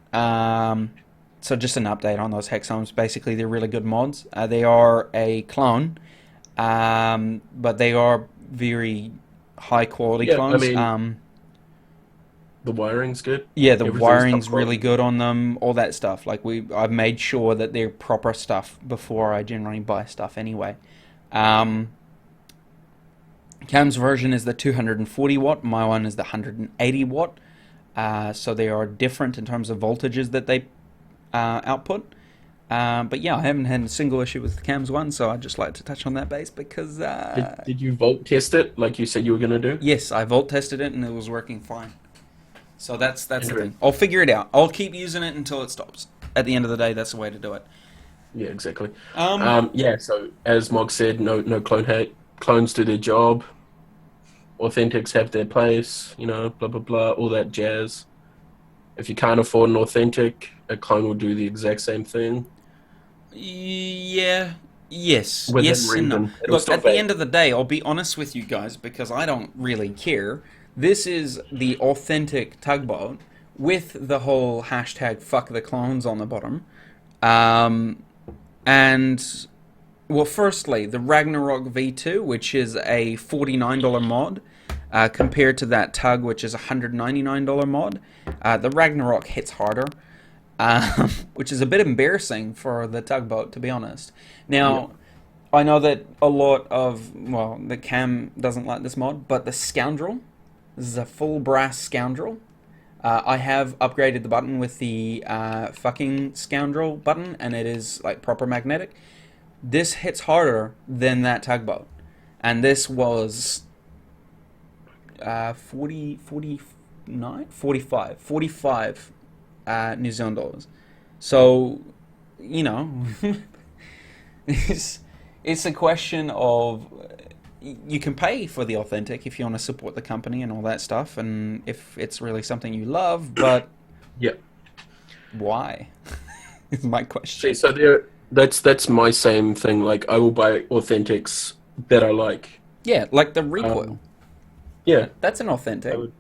[SPEAKER 1] So just an update on those hexomes. Basically, they're really good mods. They are a clone, but they are very high quality clones.
[SPEAKER 2] I mean, the wiring's good.
[SPEAKER 1] Yeah, the
[SPEAKER 2] Everything's
[SPEAKER 1] wiring's
[SPEAKER 2] top
[SPEAKER 1] really
[SPEAKER 2] quality.
[SPEAKER 1] good on them. All that stuff. Like I've made sure that they're proper stuff before I generally buy stuff anyway. Cam's version is the 240 watt. My one is the 180 watt. So they are different in terms of voltages that they output. But yeah, I haven't had a single issue with Cam's one, so I'd just like to touch on that base because...
[SPEAKER 2] Did you volt test it like you said you were going to do?
[SPEAKER 1] Yes, I volt tested it and it was working fine. So that's the thing. I'll figure it out. I'll keep using it until it stops. At the end of the day, that's the way to do it.
[SPEAKER 2] Yeah, exactly. Yeah, so as Mog said, no clone hate. Clones do their job. Authentics have their place, blah, blah, blah, all that jazz. If you can't afford an authentic, a clone will do the exact same thing.
[SPEAKER 1] Yeah. Yes.
[SPEAKER 2] Within
[SPEAKER 1] yes and no.
[SPEAKER 2] reason.
[SPEAKER 1] Look, at the end of the day, I'll be honest with you guys because I don't really care. This is the authentic tugboat with the whole hashtag fuck the clones on the bottom. And, well, firstly, the Ragnarok V2, which is a $49 mod, compared to that Tug, which is a $199 mod. The Ragnarok hits harder, which is a bit embarrassing for the tugboat, to be honest. Now, I know that a lot of, well, the Cam doesn't like this mod, but the Scoundrel, this is a full brass Scoundrel. I have upgraded the button with the fucking Scoundrel button, and it is like proper magnetic. This hits harder than that tugboat, and this was 45 New Zealand dollars. So, you know, it's a question of, you can pay for the authentic if you want to support the company and all that stuff, and if it's really something you love, but
[SPEAKER 2] Yeah.
[SPEAKER 1] why? Is my question.
[SPEAKER 2] See, so that's my same thing. Like, I will buy authentics that I like.
[SPEAKER 1] Yeah, like the recoil.
[SPEAKER 2] Yeah.
[SPEAKER 1] That's an authentic.
[SPEAKER 2] I would,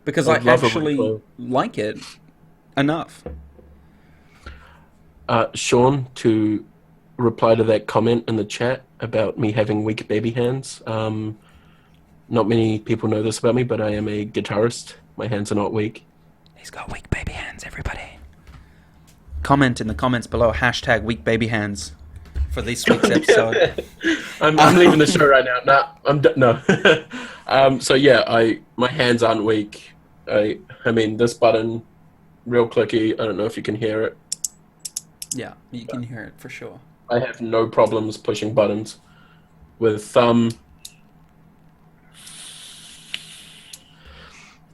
[SPEAKER 1] Because
[SPEAKER 2] I
[SPEAKER 1] I
[SPEAKER 2] would love a
[SPEAKER 1] actually
[SPEAKER 2] recoil.
[SPEAKER 1] like it enough.
[SPEAKER 2] Sean, to reply to that comment in the chat about me having weak baby hands. Not many people know this about me, but I am a guitarist. My hands are not weak.
[SPEAKER 1] He's got weak baby hands, everybody. Comment in the comments below, hashtag weak baby hands for this week's episode.
[SPEAKER 2] I'm leaving the show right now. Nah, no. So yeah, my hands aren't weak. I mean, this button, real clicky. I don't know if you can hear it.
[SPEAKER 1] Yeah, you can hear it for sure.
[SPEAKER 2] I have no problems pushing buttons with thumb.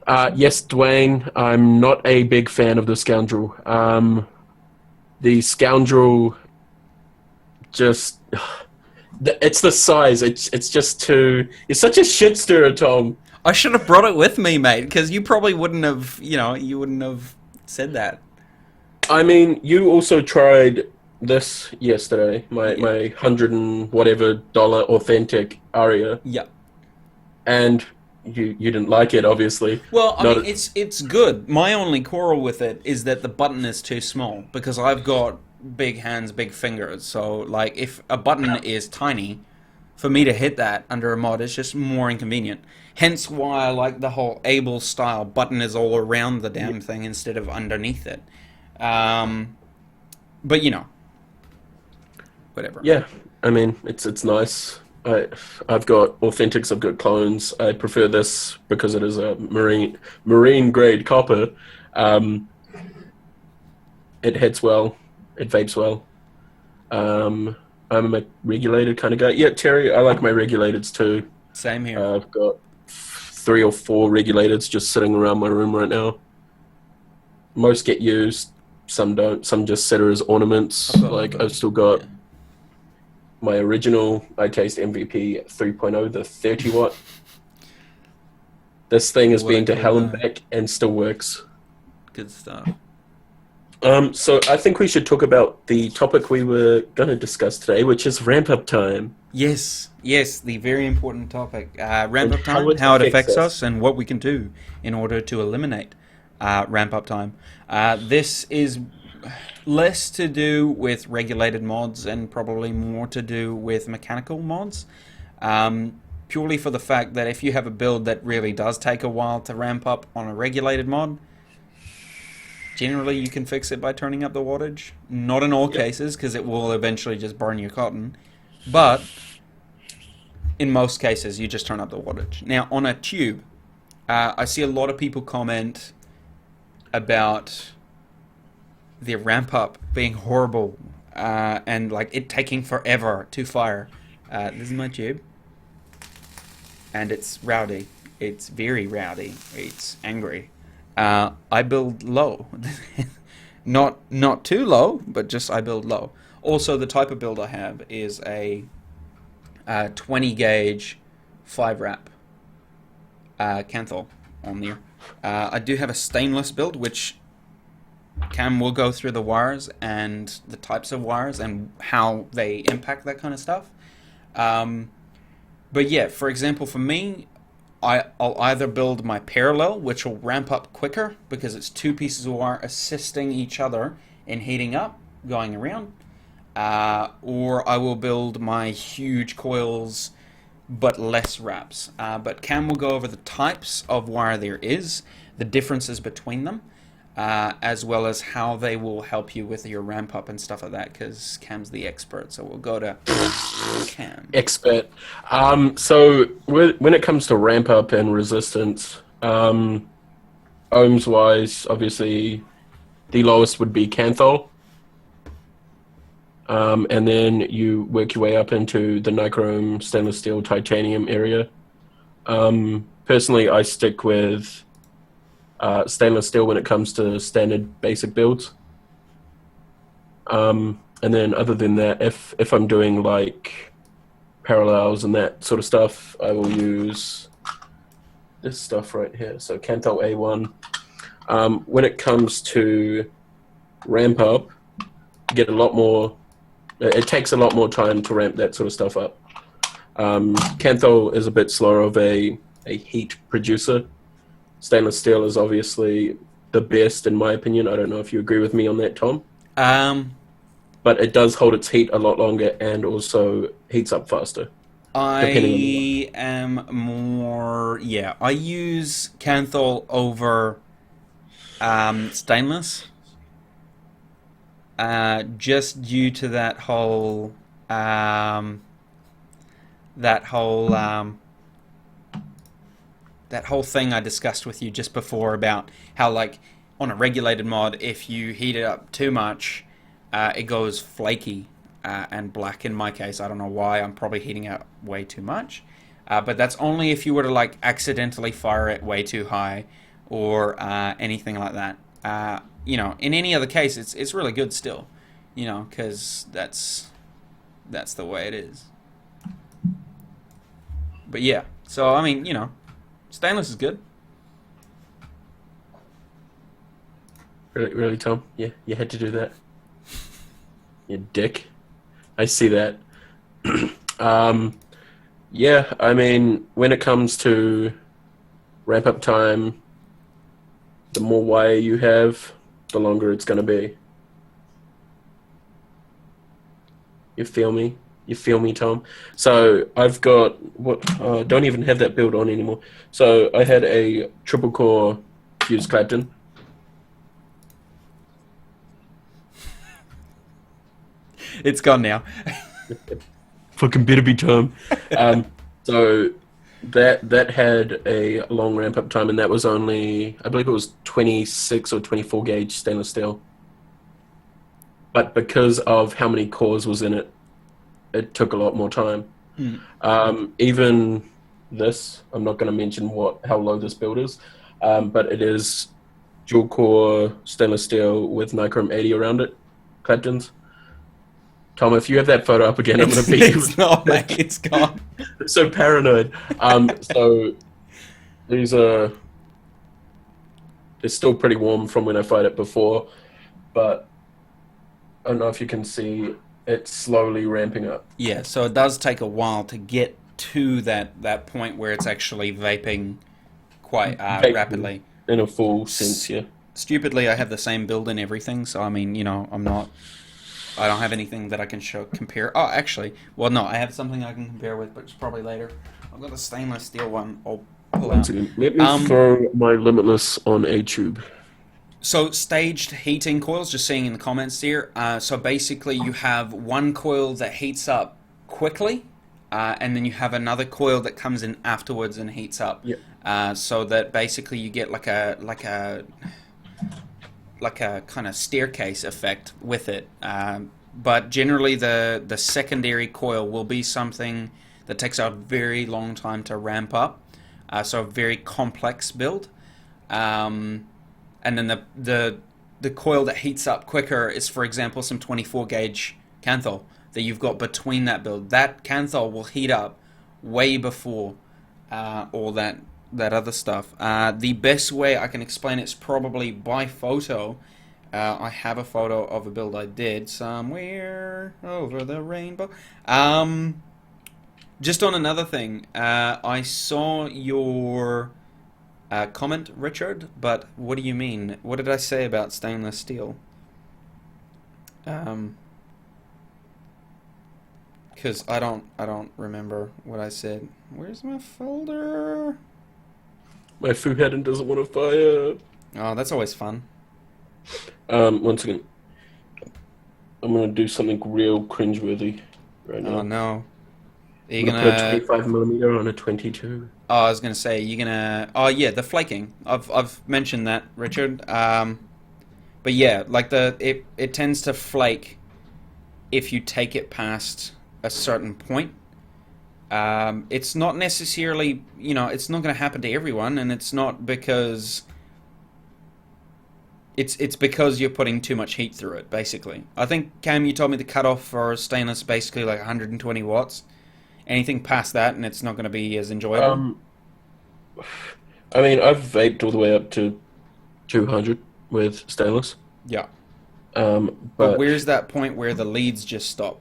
[SPEAKER 2] Yes, Dwayne, I'm not a big fan of the Scoundrel. The Scoundrel just... It's the size. It's just too... You're such a shit stirrer, Tom.
[SPEAKER 1] I should have brought it with me, mate, because you probably wouldn't have, you wouldn't have said that.
[SPEAKER 2] I mean, you also tried this yesterday, my $100 and whatever authentic Aria,
[SPEAKER 1] Yeah.
[SPEAKER 2] and you didn't like it, obviously.
[SPEAKER 1] Well, I mean, it's good. My only quarrel with it is that the button is too small, because I've got big hands, big fingers. So, like, if a button is tiny, for me to hit that under a mod is just more inconvenient. Hence why I like the whole Able style button is all around the damn thing instead of underneath it. But whatever.
[SPEAKER 2] Yeah, I mean, it's nice. I've got authentics, I've got clones. I prefer this because it is a marine grade copper. It hits well, it vapes well. I'm a regulated kind of guy. Yeah, Terry, I like my regulateds too.
[SPEAKER 1] Same here.
[SPEAKER 2] I've got 3 or 4 regulateds just sitting around my room right now. Most get used, some don't. Some just sit as ornaments. I've still got my original iTaste MVP 3.0, the 30 watt. This thing has been to hell and back and still works.
[SPEAKER 1] Good stuff.
[SPEAKER 2] So I think we should talk about the topic we were going to discuss today, which is ramp up time.
[SPEAKER 1] Yes, the very important topic. Ramp up time,
[SPEAKER 2] how it
[SPEAKER 1] how it affects
[SPEAKER 2] affects
[SPEAKER 1] us, and what we can do in order to eliminate ramp up time. This is less to do with regulated mods and probably more to do with mechanical mods. Purely for the fact that if you have a build that really does take a while to ramp up on a regulated mod, generally you can fix it by turning up the wattage. Not in all cases, because it will eventually just burn your cotton. But in most cases, you just turn up the wattage. Now, on a tube, I see a lot of people comment about the ramp up being horrible and like it taking forever to fire. This is my tube, and it's rowdy. It's very rowdy. It's angry. I build low, not too low, but just I build low. Also, the type of build I have is a 20 gauge 5 wrap Canthal on there. I do have a stainless build, which Cam will go through the wires and the types of wires and how they impact that kind of stuff. But yeah, for example, for me, I'll either build my parallel, which will ramp up quicker because it's 2 pieces of wire assisting each other in heating up, going around, or I will build my huge coils but less wraps. But Cam will go over the types of wire there is, the differences between them, as well as how they will help you with your ramp up and stuff like that, because Cam's the expert. So we'll go to Cam.
[SPEAKER 2] Expert. So when it comes to ramp up and resistance, ohms wise, obviously the lowest would be Canthol. And then you work your way up into the nichrome, stainless steel, titanium area. Personally, I stick with stainless steel when it comes to standard basic builds. And then other than that, if I'm doing like parallels and that sort of stuff, I will use this stuff right here. So Canthol A1. When it comes to ramp up, you get a lot more. It takes a lot more time to ramp that sort of stuff up. Canthol is a bit slower of a heat producer. Stainless steel is obviously the best, in my opinion. I don't know if you agree with me on that, Tom. But it does hold its heat a lot longer and also heats up faster.
[SPEAKER 1] I am more... Yeah, I use Canthol over stainless. Just due to that whole thing I discussed with you just before about how, like, on a regulated mod, if you heat it up too much, it goes flaky and black. In my case, I don't know why. I'm probably heating up way too much, but that's only if you were to like accidentally fire it way too high or anything like that. You know, in any other case, it's really good still, you know, because that's the way it is. But yeah, so I mean, you know, stainless is good.
[SPEAKER 2] Really, Tom? Yeah, you had to do that. You dick. I see that. Yeah, I mean, when it comes to ramp up time, the more wire you have, the longer it's going to be. You feel me? You feel me, Tom? So I've got don't even have that build on anymore. So I had a triple core fused Clapton.
[SPEAKER 1] It's gone now.
[SPEAKER 2] Fucking better be, Tom. So that had a long ramp up time, and that was only, I believe it was 26 or 24 gauge stainless steel. But because of how many cores was in it, it took a lot more time. Even this, I'm not going to mention how low this build is, but it is dual core stainless steel with nichrome 80 around it, Claptons. Tom, if you have that photo up again, I'm going to beat you.
[SPEAKER 1] It's not, mate. It's gone.
[SPEAKER 2] So paranoid. So these are... It's still pretty warm from when I fired it before, but I don't know if you can see it slowly ramping up.
[SPEAKER 1] Yeah, so it does take a while to get to that point where it's actually vaping quite rapidly.
[SPEAKER 2] In a full sense, yeah.
[SPEAKER 1] Stupidly, I have the same build and everything, so I mean, you know, I don't have anything that I can compare. Oh, actually, well, no, I have something I can compare with, but it's probably later. I've got a stainless steel one. I'll pull out.
[SPEAKER 2] Let me throw my Limitless on a tube.
[SPEAKER 1] So staged heating coils, just seeing in the comments here. So basically, you have one coil that heats up quickly, and then you have another coil that comes in afterwards and heats up.
[SPEAKER 2] Yep.
[SPEAKER 1] So that basically you get like a kind of staircase effect with it. But generally the secondary coil will be something that takes a very long time to ramp up. So a very complex build. And then the coil that heats up quicker is, for example, some 24 gauge Canthol that you've got between that build. That Canthol will heat up way before all that other stuff. The best way I can explain it's probably by photo. I have a photo of a build I did somewhere over the rainbow. Just on another thing, I saw your comment, Richard, but what do you mean? What did I say about stainless steel? Because I don't remember what I said. Where's my folder?
[SPEAKER 2] My food head doesn't want to fire.
[SPEAKER 1] Oh, that's always fun.
[SPEAKER 2] Once again, I'm gonna do something real cringeworthy right
[SPEAKER 1] Oh
[SPEAKER 2] now.
[SPEAKER 1] no. Are you
[SPEAKER 2] I'm gonna put a
[SPEAKER 1] gonna?
[SPEAKER 2] 25 millimeter on a 22.
[SPEAKER 1] Oh, I was gonna say you're gonna. Oh yeah, the flaking. I've mentioned that, Richard. But yeah, like it tends to flake if you take it past a certain point. It's not necessarily, it's not going to happen to everyone, and it's not because it's because you're putting too much heat through it. Basically, I think Cam, you told me the cutoff for stainless basically like 120 watts. Anything past that, and it's not going to be as enjoyable.
[SPEAKER 2] Um, I mean, I've vaped all the way up to 200 with stainless.
[SPEAKER 1] Yeah, but
[SPEAKER 2] But
[SPEAKER 1] where's that point where the leads just stop?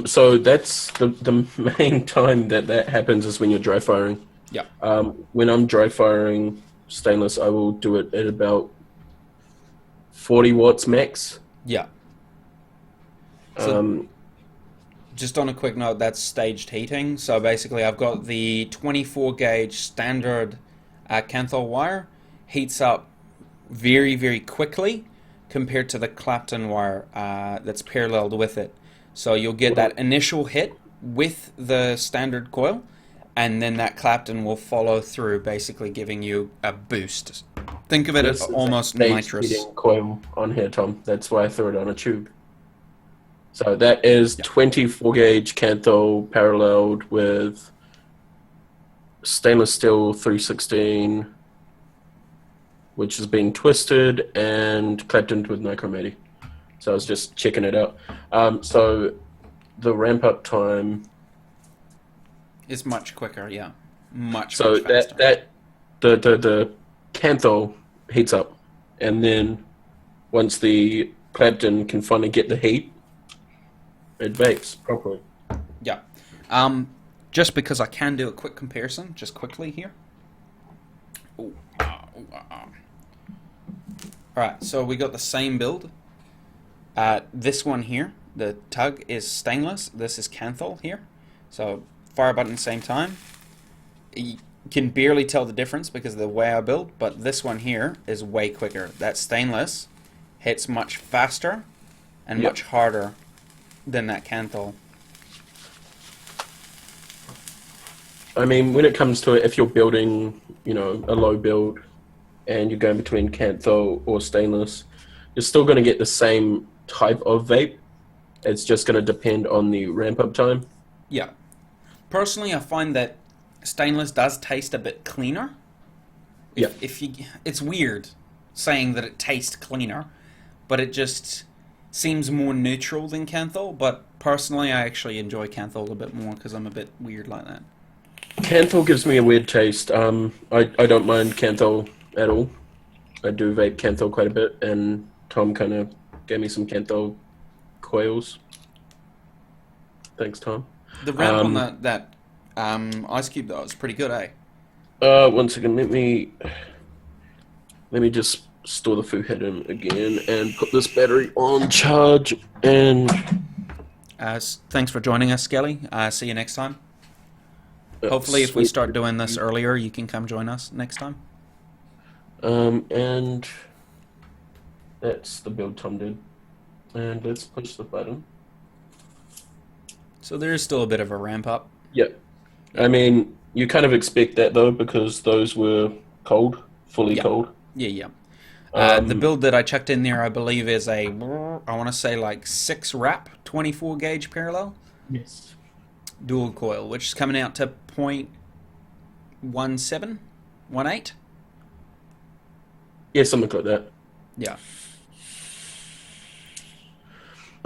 [SPEAKER 2] so that's the main time that happens is when you're dry firing.
[SPEAKER 1] Yeah,
[SPEAKER 2] When I'm dry firing stainless, I will do it at about 40 watts max.
[SPEAKER 1] yeah. So
[SPEAKER 2] Um,
[SPEAKER 1] just on a quick note, that's staged heating. So basically, I've got the 24 gauge standard Canthal wire heats up very, very quickly compared to the Clapton wire that's paralleled with it. So you'll get
[SPEAKER 2] well,
[SPEAKER 1] that initial hit with the standard coil, and then that Clapton will follow through, basically giving you a boost. Think of it as
[SPEAKER 2] this is a
[SPEAKER 1] almost
[SPEAKER 2] stage
[SPEAKER 1] nitrous.
[SPEAKER 2] heating coil on here, Tom. That's why I threw it on a tube. So that is
[SPEAKER 1] Yeah.
[SPEAKER 2] 24 gauge Canthal paralleled with stainless steel 316, which has been twisted and clapped into with nichromatic. So I was just checking it out. So the ramp up time.
[SPEAKER 1] It's much quicker, yeah. Much,
[SPEAKER 2] So
[SPEAKER 1] much
[SPEAKER 2] that
[SPEAKER 1] faster.
[SPEAKER 2] that the Canthal heats up, and then once the Clapton can finally get the heat, it vapes properly.
[SPEAKER 1] Yeah. Just because I can do a quick comparison, just quickly here. Ooh, ooh, Alright, so we got the same build. This one here, the tug is stainless. This is Canthal here. So fire button same time. You can barely tell the difference because of the way I build, but this one here is way quicker. That stainless hits much faster and
[SPEAKER 2] Yep.
[SPEAKER 1] much harder than that Canthal.
[SPEAKER 2] I mean, when it comes to it, if you're building, a low build, and you're going between Canthal or stainless, you're still going to get the same type of vape. It's just going to depend on the ramp up time.
[SPEAKER 1] Yeah. Personally, I find that stainless does taste a bit cleaner.
[SPEAKER 2] Yeah.
[SPEAKER 1] It's weird saying that it tastes cleaner, but it just seems more neutral than Canthal. But personally, I actually enjoy Canthal a bit more because I'm a bit weird like that.
[SPEAKER 2] Canthal gives me a weird taste. I don't mind Canthal at all. I do vape Canthal quite a bit, and Tom kind of gave me some Canthal coils. Thanks, Tom.
[SPEAKER 1] The ramp on that ice cube though is pretty good, eh?
[SPEAKER 2] One second, let me just store the food head in again and put this battery on charge. And
[SPEAKER 1] Thanks for joining us, Skelly. See you next time. Hopefully, if we
[SPEAKER 2] sweet.
[SPEAKER 1] start doing this earlier, you can come join us next time.
[SPEAKER 2] And that's the build Tom did. And let's push the button.
[SPEAKER 1] So there is still a bit of a ramp up.
[SPEAKER 2] Yeah. I mean, you kind of expect that though, because those were cold, fully
[SPEAKER 1] Yeah.
[SPEAKER 2] cold.
[SPEAKER 1] Yeah, yeah. The
[SPEAKER 2] Um,
[SPEAKER 1] build that I checked in there, I believe, is I want to say like 6 wrap 24 gauge parallel
[SPEAKER 2] yes.
[SPEAKER 1] dual coil, which is coming out to 0.17, 18.
[SPEAKER 2] Yeah, something like that.
[SPEAKER 1] Yeah,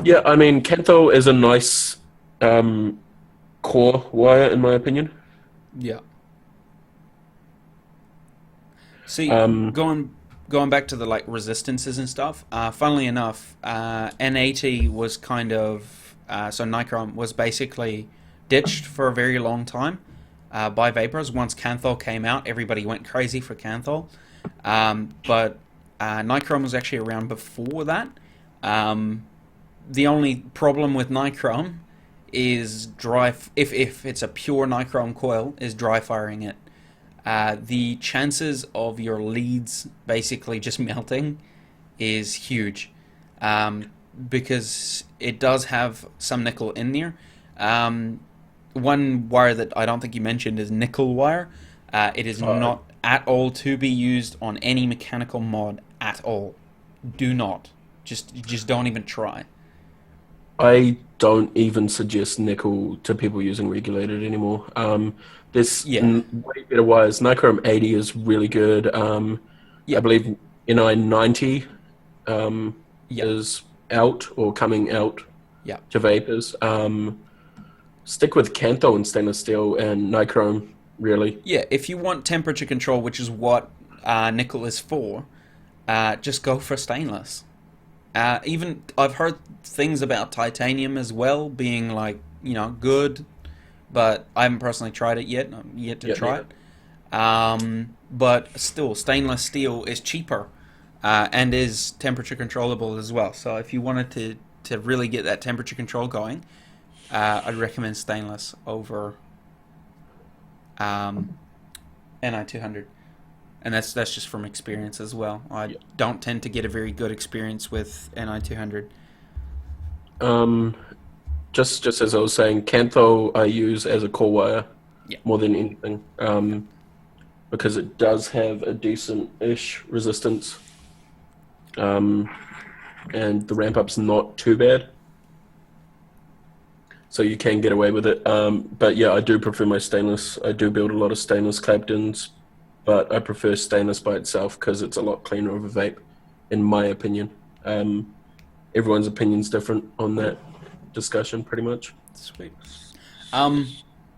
[SPEAKER 2] Yeah, I mean, Kanthal is a nice core wire, in my opinion.
[SPEAKER 1] yeah. See,
[SPEAKER 2] Um,
[SPEAKER 1] going back to the like resistances and stuff. Funnily enough, N80 was kind of so Nicrom was basically ditched for a very long time by Vapors. Once Canthal came out, everybody went crazy for Canthal. But Nicrom was actually around before that. The only problem with Nicrom is if it's a pure nichrome coil, is dry firing it. The chances of your leads basically just melting is huge, because it does have some nickel in there. One wire that I don't think you mentioned is nickel wire. It is not at all to be used on any mechanical mod at all. Do not. Just don't even try.
[SPEAKER 2] I don't even suggest nickel to people using regulated anymore. There's
[SPEAKER 1] Yeah.
[SPEAKER 2] way better wires. Nichrome 80 is really good. I
[SPEAKER 1] Yep.
[SPEAKER 2] believe NI 90
[SPEAKER 1] Yep.
[SPEAKER 2] is out or coming out
[SPEAKER 1] Yep.
[SPEAKER 2] to vapors. Stick with Cantho and stainless steel and nichrome, really.
[SPEAKER 1] Yeah. If you want temperature control, which is what nickel is for, just go for stainless. Even I've heard things about titanium as well being like, good, but I haven't personally tried it yet. I'm yet to
[SPEAKER 2] Yeah,
[SPEAKER 1] try
[SPEAKER 2] yeah.
[SPEAKER 1] it. But still, stainless steel is cheaper, and is temperature controllable as well. So if you wanted to really get that temperature control going, I'd recommend stainless over um, Ni200. And that's just from experience as well. I
[SPEAKER 2] Yeah.
[SPEAKER 1] don't tend to get a very good experience with Ni200.
[SPEAKER 2] Um, just as I was saying, Cantho I use as a core wire
[SPEAKER 1] Yeah.
[SPEAKER 2] more than anything, because it does have a decent-ish resistance, um, and the ramp up's not too bad, so you can get away with it. But yeah, I do prefer my stainless. I do build a lot of stainless Claptons, but I prefer stainless by itself because it's a lot cleaner of a vape, in my opinion. Everyone's opinion's different on that discussion, pretty much.
[SPEAKER 1] Sweet. Um,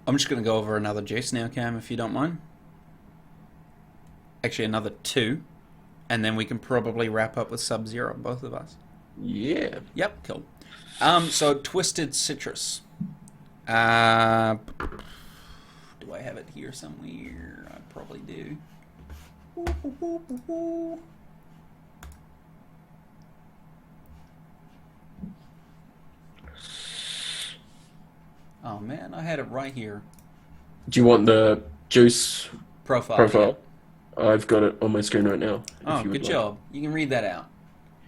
[SPEAKER 1] I'm just gonna go over another juice now, Cam, if you don't mind. Actually, another two, and then we can probably wrap up with Sub Zero, both of us.
[SPEAKER 2] Yeah.
[SPEAKER 1] Yep, cool. So Twisted Citrus. Uh, do I have it here somewhere? I probably do. Oh man, I had it right here.
[SPEAKER 2] Do you want the juice
[SPEAKER 1] Profile.
[SPEAKER 2] profile? I've got it on my screen right now.
[SPEAKER 1] Yeah. Oh,
[SPEAKER 2] If you would
[SPEAKER 1] good
[SPEAKER 2] like.
[SPEAKER 1] job. You can read that out.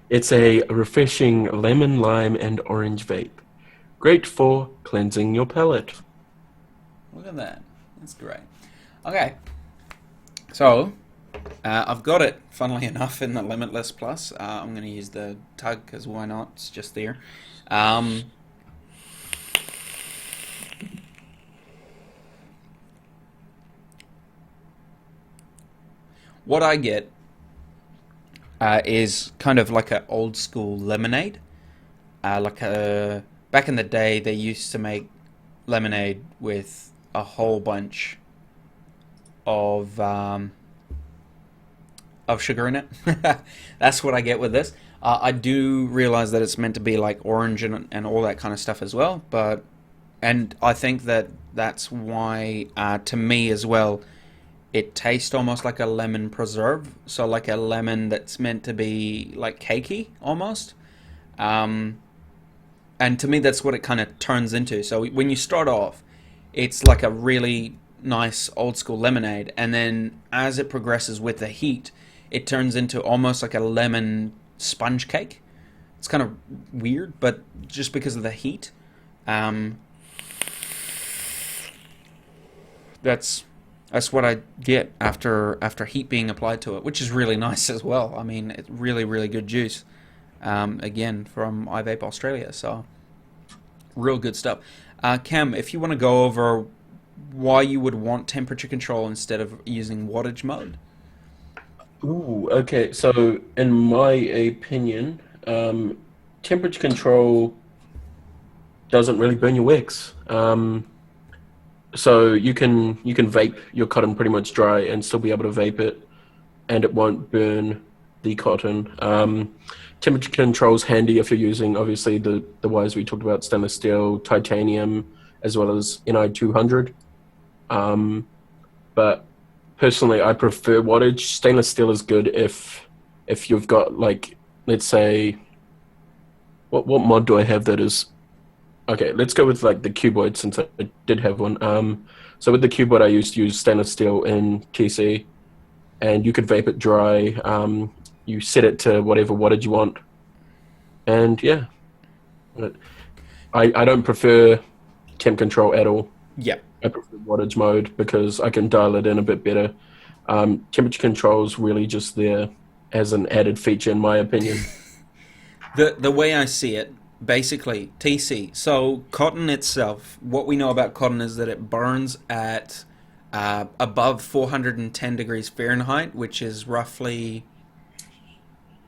[SPEAKER 2] It's a refreshing lemon, lime, and orange vape. Great for cleansing your palate.
[SPEAKER 1] Look at that. That's great. Okay, so I've got it. Funnily enough, in the Limitless Plus, I'm going to use the tug because why not? It's just there. Um, what I get is kind of like an old school lemonade. Like back in the day, they used to make lemonade with a whole bunch of sugar in it. That's what I get with this. I do realize that it's meant to be like orange and all that kind of stuff as well, and I think that that's why, to me as well, it tastes almost like a lemon preserve. So like a lemon that's meant to be like cakey almost. Um, and to me, that's what it kind of turns into. So when you start off, it's like a really nice old school lemonade, and then as it progresses with the heat, it turns into almost like a lemon sponge cake. It's kind of weird, but just because of the heat, um, that's that's what I get after heat being applied to it, which is really nice as well. I mean, it's really good juice. Again, from iVape Australia, so real good stuff. Cam, if you want to go over why you would want temperature control instead of using wattage mode.
[SPEAKER 2] Ooh, okay. So, in my opinion, temperature control doesn't really burn your wicks. So you can vape your cotton pretty much dry and still be able to vape it, and it won't burn the cotton. Temperature control is handy if you're using obviously the wires we talked about, stainless steel, titanium, as well as Ni200. But personally, I prefer wattage. Stainless steel is good if you've got, like, let's say, what mod do I have that is Okay, let's go with like the cuboid since I did have one. So with the cuboid, I used to use stainless steel in TC, and you could vape it dry. You set it to whatever wattage you want, and yeah, I don't prefer temp control at all.
[SPEAKER 1] Yeah.
[SPEAKER 2] I prefer wattage mode because I can dial it in a bit better. Temperature control is really just there as an added feature, in my opinion.
[SPEAKER 1] The way I see it, basically, TC. So cotton itself, what we know about cotton is that it burns at above 410 degrees Fahrenheit, which is roughly,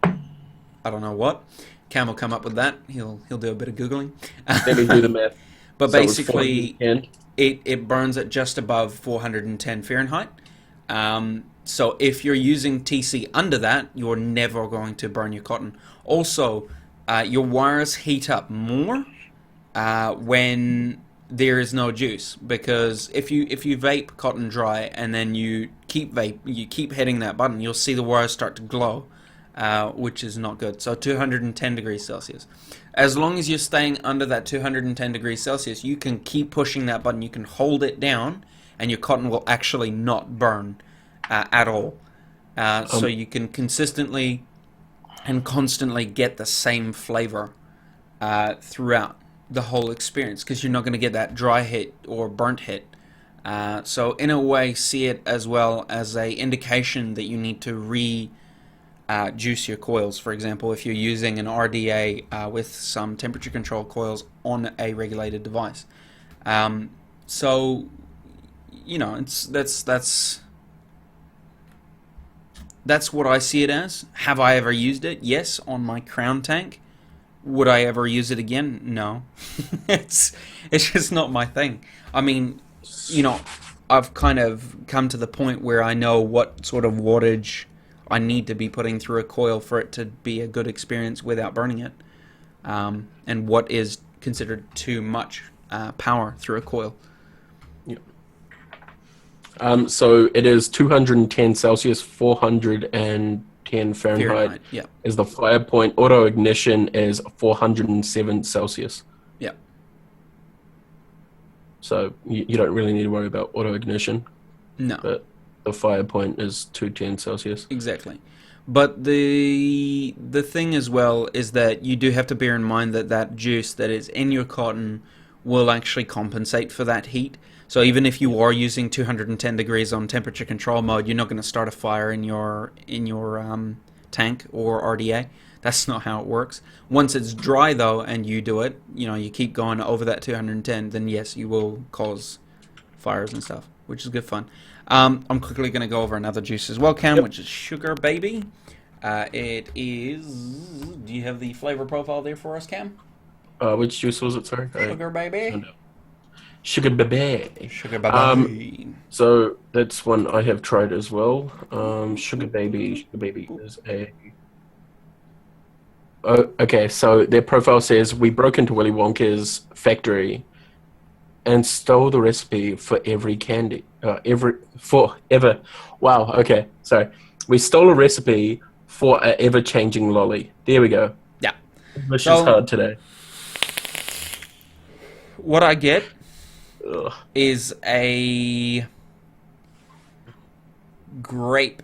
[SPEAKER 1] I don't know what. Cam will come up with that. He'll do a bit of googling.
[SPEAKER 2] Let me do the math.
[SPEAKER 1] But
[SPEAKER 2] So it was
[SPEAKER 1] basically,
[SPEAKER 2] 410.
[SPEAKER 1] it burns at just above 410 Fahrenheit. So if you're using TC under that, you're never going to burn your cotton. Also, your wires heat up more when there is no juice, because if you vape cotton dry and then you keep hitting that button, you'll see the wires start to glow, which is not good. So 210 degrees Celsius. As long as you're staying under that 210 degrees Celsius, you can keep pushing that button. You can hold it down, and your cotton will actually not burn at all. So you can consistently and constantly get the same flavor throughout the whole experience, because you're not going to get that dry hit or burnt hit. So in a way, see it as well as a indication that you need to juice your coils. For example, if you're using an RDA with some temperature control coils on a regulated device. So, you know, that's what I see it as. Have I ever used it? Yes, on my Crown tank. Would I ever use it again? No. it's just not my thing. I mean, you know, I've kind of come to the point where I know what sort of wattage I need to be putting through a coil for it to be a good experience without burning it, and what is considered too much power through a coil.
[SPEAKER 2] Yeah. So it is 210 Celsius, 410 Fahrenheit.
[SPEAKER 1] Yeah.
[SPEAKER 2] Is the fire point. Auto ignition is 407 Celsius.
[SPEAKER 1] Yeah.
[SPEAKER 2] So you don't really need to worry about auto ignition.
[SPEAKER 1] No.
[SPEAKER 2] But the fire point is 210 Celsius.
[SPEAKER 1] Exactly. But the thing as well is that you do have to bear in mind that that juice that is in your cotton will actually compensate for that heat. So even if you are using 210 degrees on temperature control mode, you're not going to start a fire in your tank or RDA. That's not how it works. Once it's dry though, and you do it, you know, you keep going over that 210, then yes, you will cause fires and stuff, which is good fun. I'm quickly going to go over another juice as well, Cam, which is Sugar Baby. It is... Do you have the flavor profile there for us, Cam?
[SPEAKER 2] Which juice was it, sorry?
[SPEAKER 1] Sugar Baby.
[SPEAKER 2] Sugar Baby.
[SPEAKER 1] Sugar Baby.
[SPEAKER 2] So that's one I have tried as well. Sugar Baby is a... Oh, okay, so their profile says, we broke into Willy Wonka's factory and stole the recipe for every candy. Forever. Wow, okay, sorry. We stole a recipe for an ever-changing lolly. There we go.
[SPEAKER 1] Yeah.
[SPEAKER 2] English is hard today.
[SPEAKER 1] What I get
[SPEAKER 2] Ugh.
[SPEAKER 1] is a grape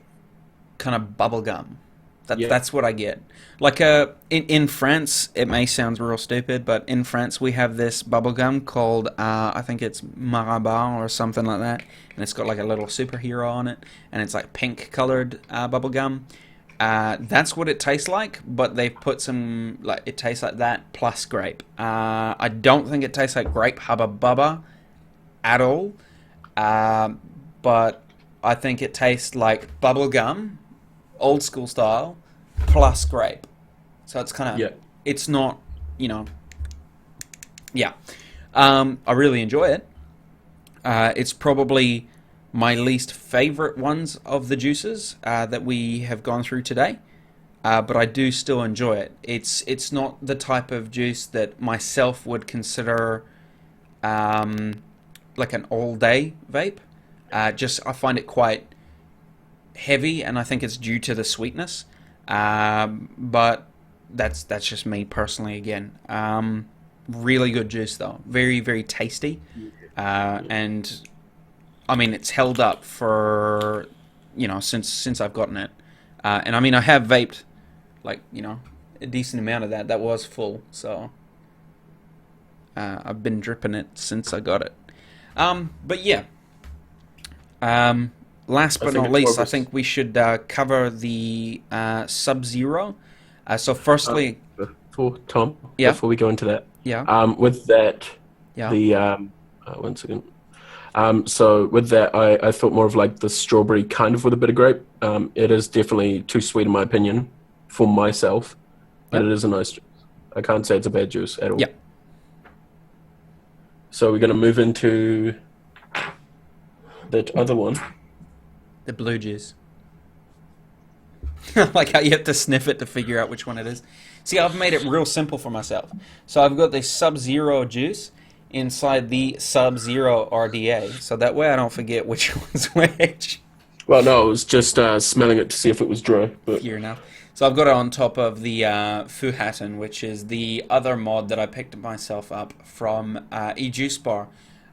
[SPEAKER 1] kind of bubble gum. That's what I get. Like in France, it may sound real stupid, but in France we have this bubble gum called I think it's Marabar or something like that, and it's got like a little superhero on it, and it's like pink colored bubble gum. That's what it tastes like, but they've put some, like, it tastes like that plus grape. I don't think it tastes like grape Hubba Bubba at all, but I think it tastes like bubble gum, old school style, plus grape. So it's kind of, it's not, you know, I really enjoy it. It's probably my least favorite ones of the juices that we have gone through today, but I do still enjoy it. It's not the type of juice that myself would consider like an all-day vape. I find it quite heavy, and I think it's due to the sweetness. But that's just me personally again. Really good juice though. Very, very tasty. And I mean, it's held up for, since I've gotten it. And I mean, I have vaped like, a decent amount of that. That was full, so I've been dripping it since I got it. But yeah. Last but not least, I think we should cover the Sub-Zero. So firstly,
[SPEAKER 2] before we go into that,
[SPEAKER 1] yeah,
[SPEAKER 2] with that,
[SPEAKER 1] yeah.
[SPEAKER 2] the one second. So with that, I thought more of like the strawberry kind of with a bit of grape. It is definitely too sweet in my opinion for myself, but
[SPEAKER 1] Yep.
[SPEAKER 2] it is a nice juice. I can't say it's a bad juice at all.
[SPEAKER 1] Yep.
[SPEAKER 2] So we're going to move into that other one.
[SPEAKER 1] The blue juice. Like how you have to sniff it to figure out which one it is. See, I've made it real simple for myself. So I've got the Sub-Zero juice inside the Sub-Zero RDA, so that way I don't forget which one's which.
[SPEAKER 2] Well, no, I was just smelling it to see if it was dry. But
[SPEAKER 1] Here now. So I've got it on top of the Fuhatten, which is the other mod that I picked myself up from eJuice Bar.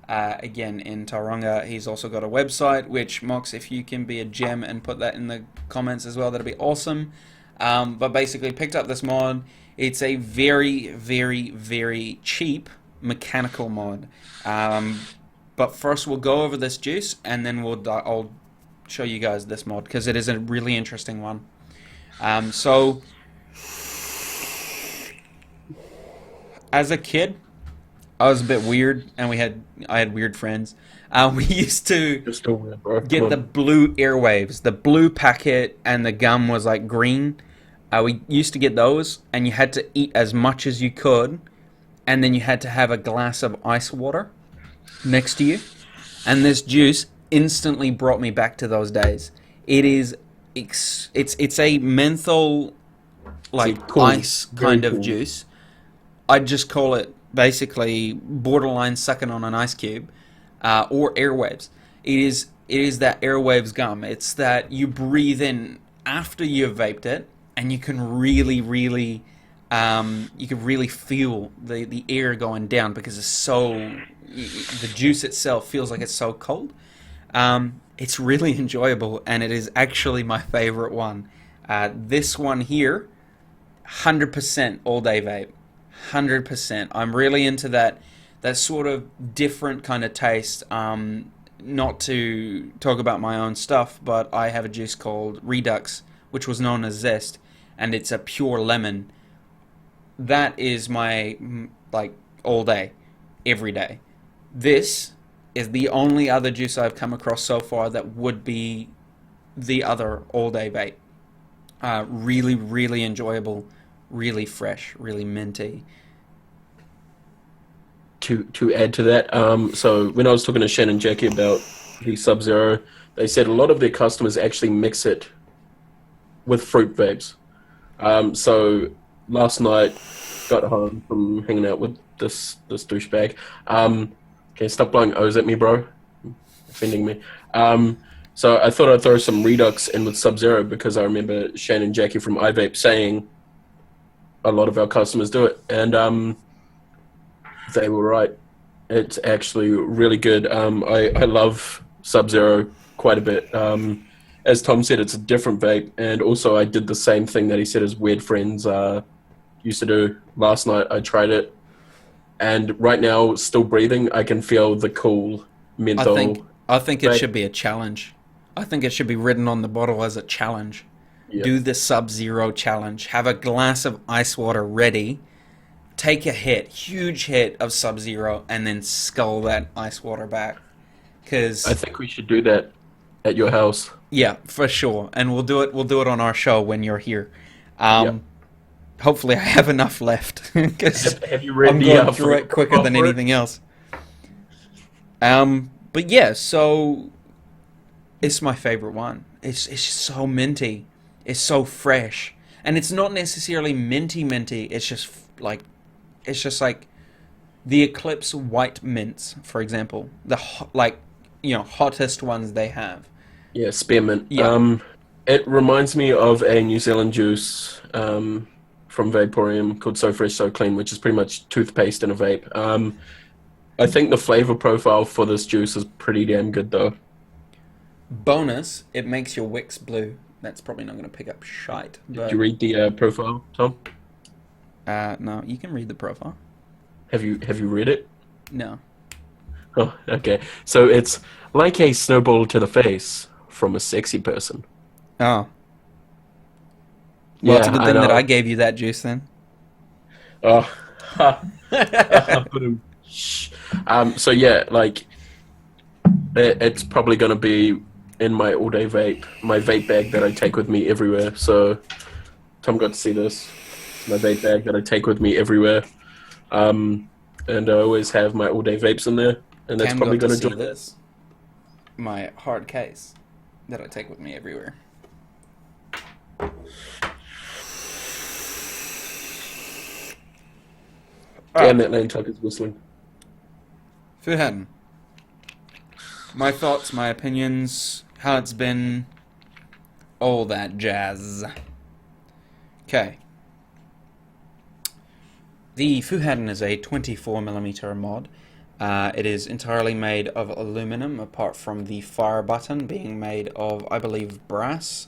[SPEAKER 1] Again, in Tauranga, he's also got a website, which, Mox, if you can be a gem and put that in the comments as well, that'd be awesome. But basically, picked up this mod. It's a very, very, very cheap mechanical mod. But first, we'll go over this juice, and then I'll show you guys this mod, because it is a really interesting one. So, as a kid, I was a bit weird, and I had weird friends. We used to
[SPEAKER 2] just a weird, bro.
[SPEAKER 1] get the blue airwaves. The blue packet and the gum was like green. We used to get those, and you had to eat as much as you could, and then you had to have a glass of ice water next to you. And this juice instantly brought me back to those days. It is, it's a menthol, like
[SPEAKER 2] cool.
[SPEAKER 1] ice kind
[SPEAKER 2] Very
[SPEAKER 1] of
[SPEAKER 2] cool.
[SPEAKER 1] juice. I'd just call it basically borderline sucking on an ice cube, or airwaves. It is that airwaves gum. It's that you breathe in after you've vaped it, and you can really feel the air going down, because it's so, the juice itself feels like it's so cold. It's really enjoyable, and it is actually my favorite one. This one here, 100% all day vape. 100%. I'm really into that sort of different kind of taste. Not to talk about my own stuff, but I have a juice called Redux, which was known as Zest, and it's a pure lemon. That is my, like, all day, every day. This is the only other juice I've come across so far that would be the other all day vape. Really, really enjoyable. Really fresh, really minty.
[SPEAKER 2] To add to that, so when I was talking to Shannon and Jackie about the Sub-Zero, they said a lot of their customers actually mix it with fruit vapes. So last night, got home from hanging out with this douchebag. Okay, stop blowing O's at me, bro. Offending me. So I thought I'd throw some Redux in with Sub-Zero, because I remember Shannon and Jackie from iVape saying a lot of our customers do it, and they were right. It's actually really good. I love Sub-Zero quite a bit. As Tom said, it's a different vape, and also I did the same thing that he said his weird friends used to do. Last night I tried it, and right now, still breathing, I can feel the cool menthol.
[SPEAKER 1] I think it should be a challenge. I think it should be written on the bottle as a challenge.
[SPEAKER 2] Yeah.
[SPEAKER 1] Do the Sub-Zero challenge. Have a glass of ice water ready. Take a huge hit of Sub-Zero, and then scull that ice water back. Cause
[SPEAKER 2] I think we should do that at your house.
[SPEAKER 1] yeah, for sure. And we'll do it on our show when you're here. Hopefully I have enough left, because
[SPEAKER 2] Have you read
[SPEAKER 1] I'm
[SPEAKER 2] the
[SPEAKER 1] going through it quicker than
[SPEAKER 2] for it?
[SPEAKER 1] anything else. But yeah, so it's my favorite one. It's just so minty. It's so fresh, and it's not necessarily minty. It's just like the Eclipse white mints, for example, the hottest ones they have.
[SPEAKER 2] Yeah, spearmint.
[SPEAKER 1] Yeah.
[SPEAKER 2] It reminds me of a New Zealand juice from Vaporium called So Fresh So Clean, which is pretty much toothpaste in a vape. I think the flavor profile for this juice is pretty damn good, though.
[SPEAKER 1] Bonus, it makes your wicks blue. That's probably not going to pick up shite.
[SPEAKER 2] Did
[SPEAKER 1] But
[SPEAKER 2] you read the profile, Tom?
[SPEAKER 1] no, you can read the profile.
[SPEAKER 2] Have you read it?
[SPEAKER 1] No.
[SPEAKER 2] Oh, okay. So it's like a snowball to the face from a sexy person.
[SPEAKER 1] Oh. Well, it's a
[SPEAKER 2] Yeah,
[SPEAKER 1] good
[SPEAKER 2] I
[SPEAKER 1] thing that I
[SPEAKER 2] know.
[SPEAKER 1] gave you that juice then.
[SPEAKER 2] Oh, shh. So yeah, like it's probably gonna be in my all-day vape, my vape bag that I take with me everywhere. So Tom got to see this. It's my vape bag that I take with me everywhere. And I always have my all-day vapes in there, and that's
[SPEAKER 1] Cam
[SPEAKER 2] probably
[SPEAKER 1] got to
[SPEAKER 2] gonna
[SPEAKER 1] see
[SPEAKER 2] join it.
[SPEAKER 1] this. My hard case that I take with me everywhere.
[SPEAKER 2] Damn,
[SPEAKER 1] Alright,
[SPEAKER 2] that LANTAKA is whistling.
[SPEAKER 1] Fuhan. My thoughts, my opinions, how it's been, all that jazz. Okay. The Fuhaden is a 24mm mod. It is entirely made of aluminum, apart from the fire button being made of, I believe, brass,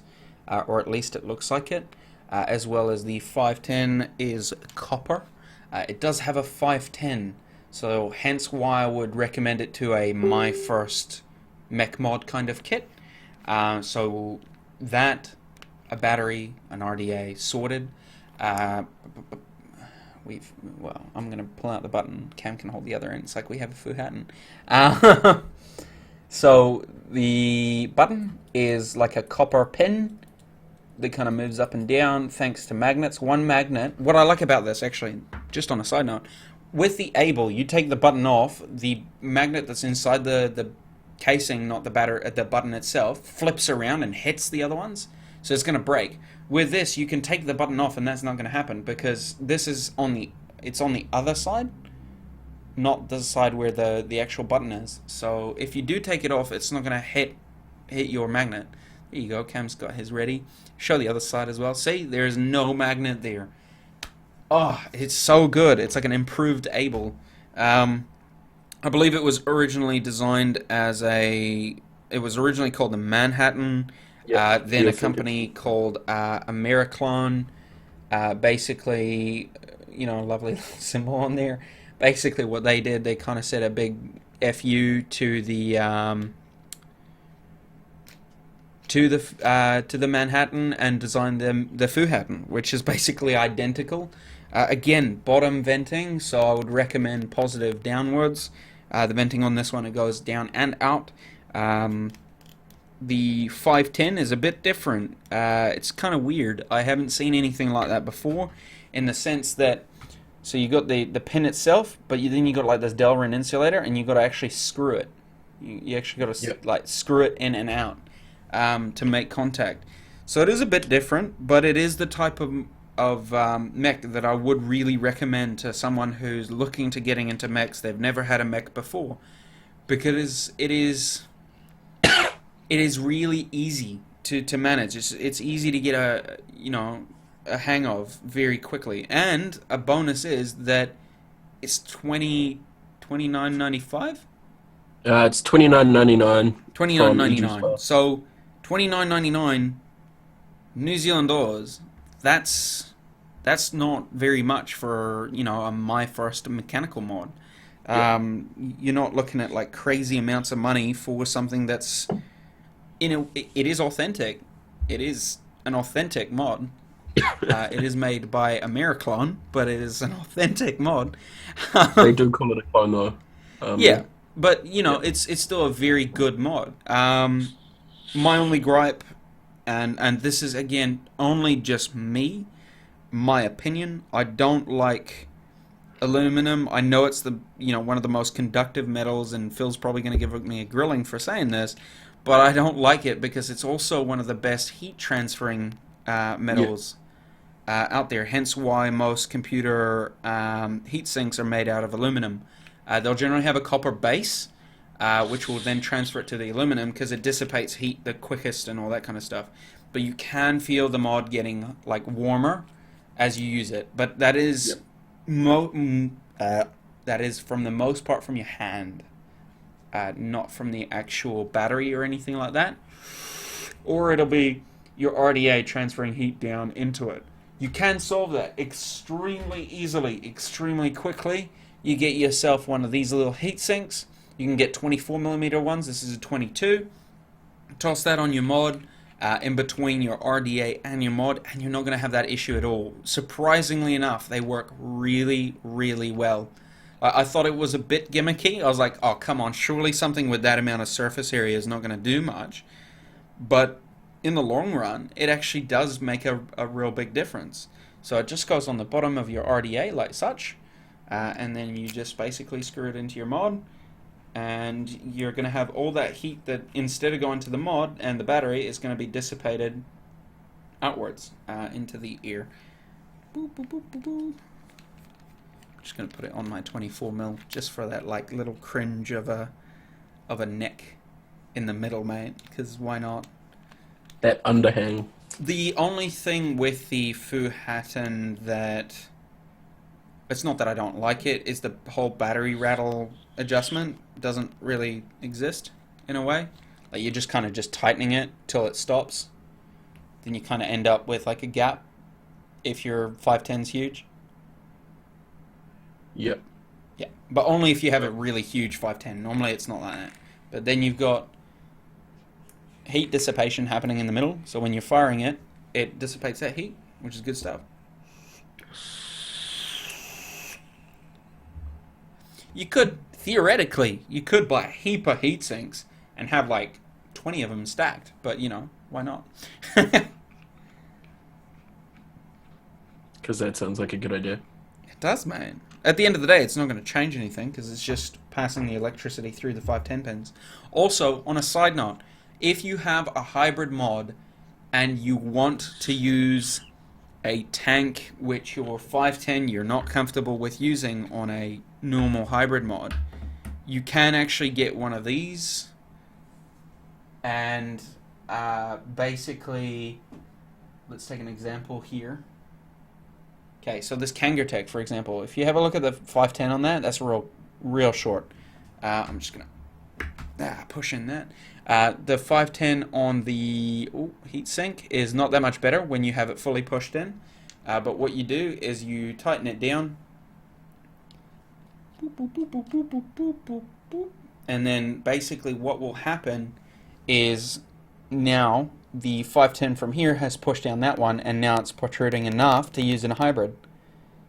[SPEAKER 1] or at least it looks like it, as well as the 510 is copper. It does have a 510, so hence why I would recommend it to a my first mech mod kind of kit. So that, a battery, an RDA sorted. Uh, well, I'm gonna pull out the button. Cam can hold the other end. It's like we have a Fuhaten. So the button is like a copper pin that kind of moves up and down thanks to magnets. One magnet. What I like about this, actually, just on a side note, with the Able, you take the button off, the magnet that's inside the casing, not the the button itself, flips around and hits the other ones, so it's going to break. With this, you can take the button off, and that's not going to happen because this is it's on the other side, not the side where the actual button is. So if you do take it off, it's not going to hit your magnet. There you go. Cam's got his ready. Show the other side as well. See, there's no magnet there. Oh, it's so good. It's like an improved Able. I believe it was originally designed as a. It was originally called the Manhattan.
[SPEAKER 2] Yep,
[SPEAKER 1] Then
[SPEAKER 2] the
[SPEAKER 1] a
[SPEAKER 2] authentic.
[SPEAKER 1] company called Americlone. Basically, lovely little symbol on there. Basically, what they did, they kind of said a big "fu" to the Manhattan and designed them the Fuhattan, which is basically identical. Again, bottom venting, so I would recommend positive downwards. The venting on this one, it goes down and out. The 510 is a bit different. It's kind of weird. I haven't seen anything like that before, in the sense that, so you got the pin itself, but then you got like this Delrin insulator, and you got to actually screw it. You actually got to
[SPEAKER 2] Yep.
[SPEAKER 1] like screw it in and out to make contact. So it is a bit different, but it is the type of mech that I would really recommend to someone who's looking to getting into mechs. They've never had a mech before, because it is really easy to manage. It's easy to get a hang of very quickly. And a bonus is that it's 29.95.
[SPEAKER 2] It's 29.99
[SPEAKER 1] Twenty nine
[SPEAKER 2] from
[SPEAKER 1] ninety
[SPEAKER 2] eJuice
[SPEAKER 1] nine.
[SPEAKER 2] Bar.
[SPEAKER 1] So 29.99 New Zealand dollars. That's not very much for a my first mechanical mod.
[SPEAKER 2] Yep.
[SPEAKER 1] You're not looking at like crazy amounts of money for something that's it is authentic. It is an authentic mod. It is made by Americlone, but it is an authentic mod.
[SPEAKER 2] They do call it a clone though.
[SPEAKER 1] Yeah, but
[SPEAKER 2] Yeah.
[SPEAKER 1] it's still a very good mod. My only gripe, and this is again only just me, my opinion. I don't like aluminum. I know it's the one of the most conductive metals, and Phil's probably going to give me a grilling for saying this, but I don't like it because it's also one of the best heat transferring
[SPEAKER 2] Yeah.
[SPEAKER 1] metals out there. Hence why most computer heat sinks are made out of aluminum. They'll generally have a copper base, which will then transfer it to the aluminum because it dissipates heat the quickest and all that kind of stuff. But you can feel the mod getting like warmer as you use it. But that is
[SPEAKER 2] Yep.
[SPEAKER 1] that is from the most part from your hand, not from the actual battery or anything like that. Or it'll be your RDA transferring heat down into it. You can solve that extremely easily, extremely quickly. You get yourself one of these little heat sinks. You can get 24mm ones. This is a 22. Toss that on your mod, in between your RDA and your mod, and you're not going to have that issue at all. Surprisingly enough, they work really, really well. I thought it was a bit gimmicky. I was like, oh, come on, surely something with that amount of surface area is not going to do much. But in the long run, it actually does make a real big difference. So it just goes on the bottom of your RDA like such, and then you just basically screw it into your mod, and you're going to have all that heat that instead of going to the mod and the battery is going to be dissipated outwards into the ear. Boop, boop, boop, boop, boop. I'm just going to put it on my 24mm just for that like little cringe of a neck in the middle, mate, because why not?
[SPEAKER 2] That underhang.
[SPEAKER 1] The only thing with the Fuhattan that it's not that I don't like it, is the whole battery rattle adjustment doesn't really exist in a way. Like you're just kind of just tightening it till it stops. Then you kind of end up with like a gap if your 510's huge.
[SPEAKER 2] Yep.
[SPEAKER 1] Yeah, but only if you have a really huge 510. Normally it's not like that. But then you've got heat dissipation happening in the middle, so when you're firing it, it dissipates that heat, which is good stuff. You could, theoretically, you could buy a heap of heat sinks and have like 20 of them stacked, but you know, why not?
[SPEAKER 2] Because that sounds like a good idea.
[SPEAKER 1] It does, man. At the end of the day, it's not going to change anything because it's just passing the electricity through the 510 pins. Also, on a side note, if you have a hybrid mod and you want to use a tank which your 510 you're not comfortable with using on a normal hybrid mod, you can actually get one of these and basically, let's take an example here. Okay, so this Kangertech, for example, if you have a look at the 510 on that, that's real short. I'm just going to push in that. The 510 on the heatsink is not that much better when you have it fully pushed in. But what you do is you tighten it down. Boop, boop, boop, boop, boop, boop, boop, boop, boop. And then basically what will happen is now the 510 from here has pushed down that one, and now it's protruding enough to use in a hybrid.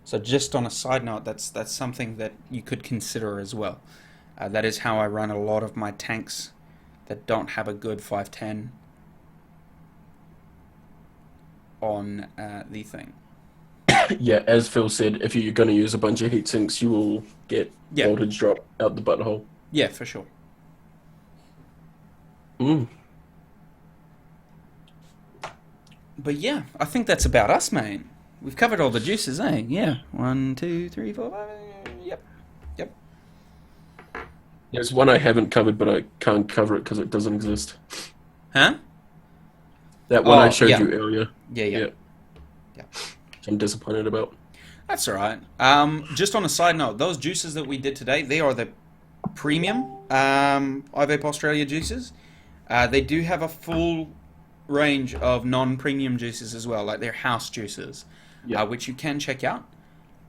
[SPEAKER 1] So just on a side note, that's something that you could consider as well. That is how I run a lot of my tanks that don't have a good 510 on the thing.
[SPEAKER 2] Yeah, as Phil said, if you're going to use a bunch of heat sinks, you will get voltage drop out the butthole.
[SPEAKER 1] Yeah, for sure. But yeah, I think that's about us, mate. We've covered all the juices, eh? Yeah. 1, 2, 3, 4, 5. Yep.
[SPEAKER 2] There's one I haven't covered, but I can't cover it because it doesn't exist.
[SPEAKER 1] Huh?
[SPEAKER 2] That one I showed you earlier.
[SPEAKER 1] Yeah.
[SPEAKER 2] I'm disappointed about.
[SPEAKER 1] That's all right. Just on a side note, those juices that we did today, they are the premium iVape Australia juices. They do have a full range of non-premium juices as well, like their house juices, which you can check out.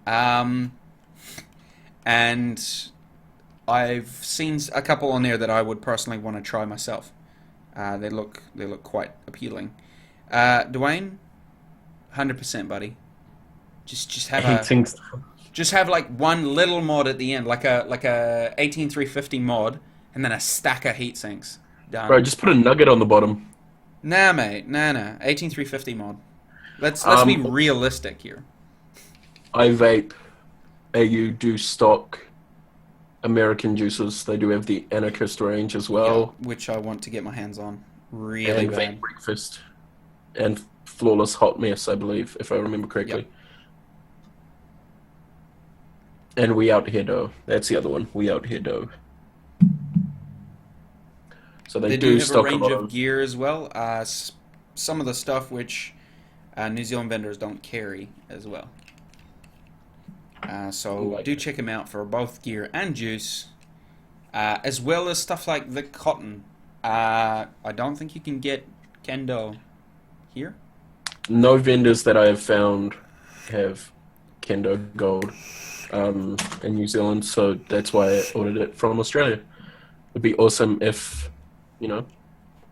[SPEAKER 1] And I've seen a couple on there that I would personally want to try myself. They look quite appealing. Dwayne, 100%, buddy. Just have just have like one little mod at the end, like a 18350 mod, and then a stack of heat sinks. Done.
[SPEAKER 2] Bro, just put a nugget on the bottom.
[SPEAKER 1] Nah, mate, nah. 18350 mod. Let's be realistic here.
[SPEAKER 2] iVape AU do stock American juices. They do have the Anarchist range as well,
[SPEAKER 1] which I want to get my hands on really bad.
[SPEAKER 2] Vape Breakfast and Flawless Hot Mess, I believe, if I remember correctly.
[SPEAKER 1] Yep.
[SPEAKER 2] And We Out Here Dough. That's the other one. We Out Here Dough. So they do
[SPEAKER 1] have
[SPEAKER 2] stock
[SPEAKER 1] a range
[SPEAKER 2] lot
[SPEAKER 1] of gear as well. Some of the stuff which New Zealand vendors don't carry as well. So
[SPEAKER 2] Like
[SPEAKER 1] do
[SPEAKER 2] it.
[SPEAKER 1] check them out for both gear and juice, as well as stuff like the cotton. I don't think you can get kendo here.
[SPEAKER 2] No vendors that I have found have Kendo Gold in New Zealand, so that's why I ordered it from Australia. It'd be awesome if, you know,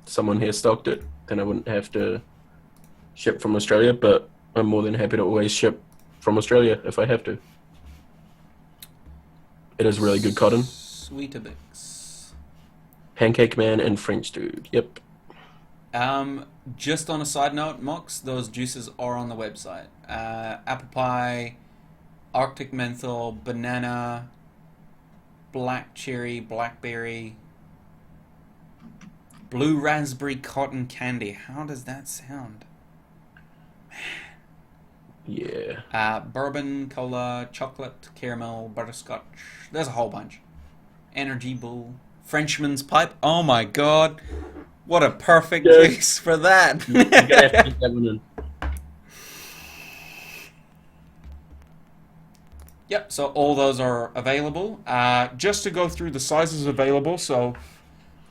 [SPEAKER 2] someone here stocked it, then I wouldn't have to ship from Australia, but I'm more than happy to always ship from Australia if I have to. It is really good cotton.
[SPEAKER 1] Sweetabix.
[SPEAKER 2] Pancake Man and French Dude. Yep.
[SPEAKER 1] Just on a side note, Mox, those juices are on the website. Apple pie, Arctic menthol, banana, black cherry, blackberry, blue raspberry cotton candy. How does that sound?
[SPEAKER 2] Yeah.
[SPEAKER 1] Bourbon, cola, chocolate, caramel, butterscotch. There's a whole bunch. Energy Bull, Frenchman's Pipe. Oh my god. What a perfect
[SPEAKER 2] Yeah.
[SPEAKER 1] juice for that.
[SPEAKER 2] You're gonna have to get that one in.
[SPEAKER 1] Yep, so all those are available. Just to go through the sizes available, so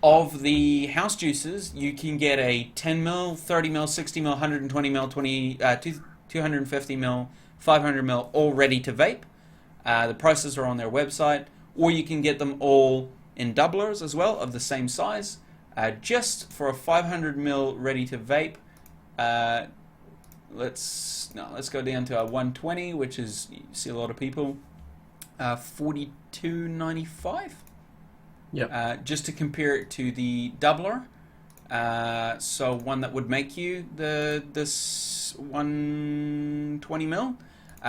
[SPEAKER 1] of the house juices, you can get a 10 mil, 30 mil, 60 mil, 120 mil, 250 mil, 500 mil, all ready to vape. The prices are on their website, or you can get them all in doublers as well of the same size. Just for a 500 mil ready to vape, let's go down to a 120, which is, you see a lot of people, 42.95.
[SPEAKER 2] Yep.
[SPEAKER 1] Just to compare it to the doubler, so one that would make you this 120 mil,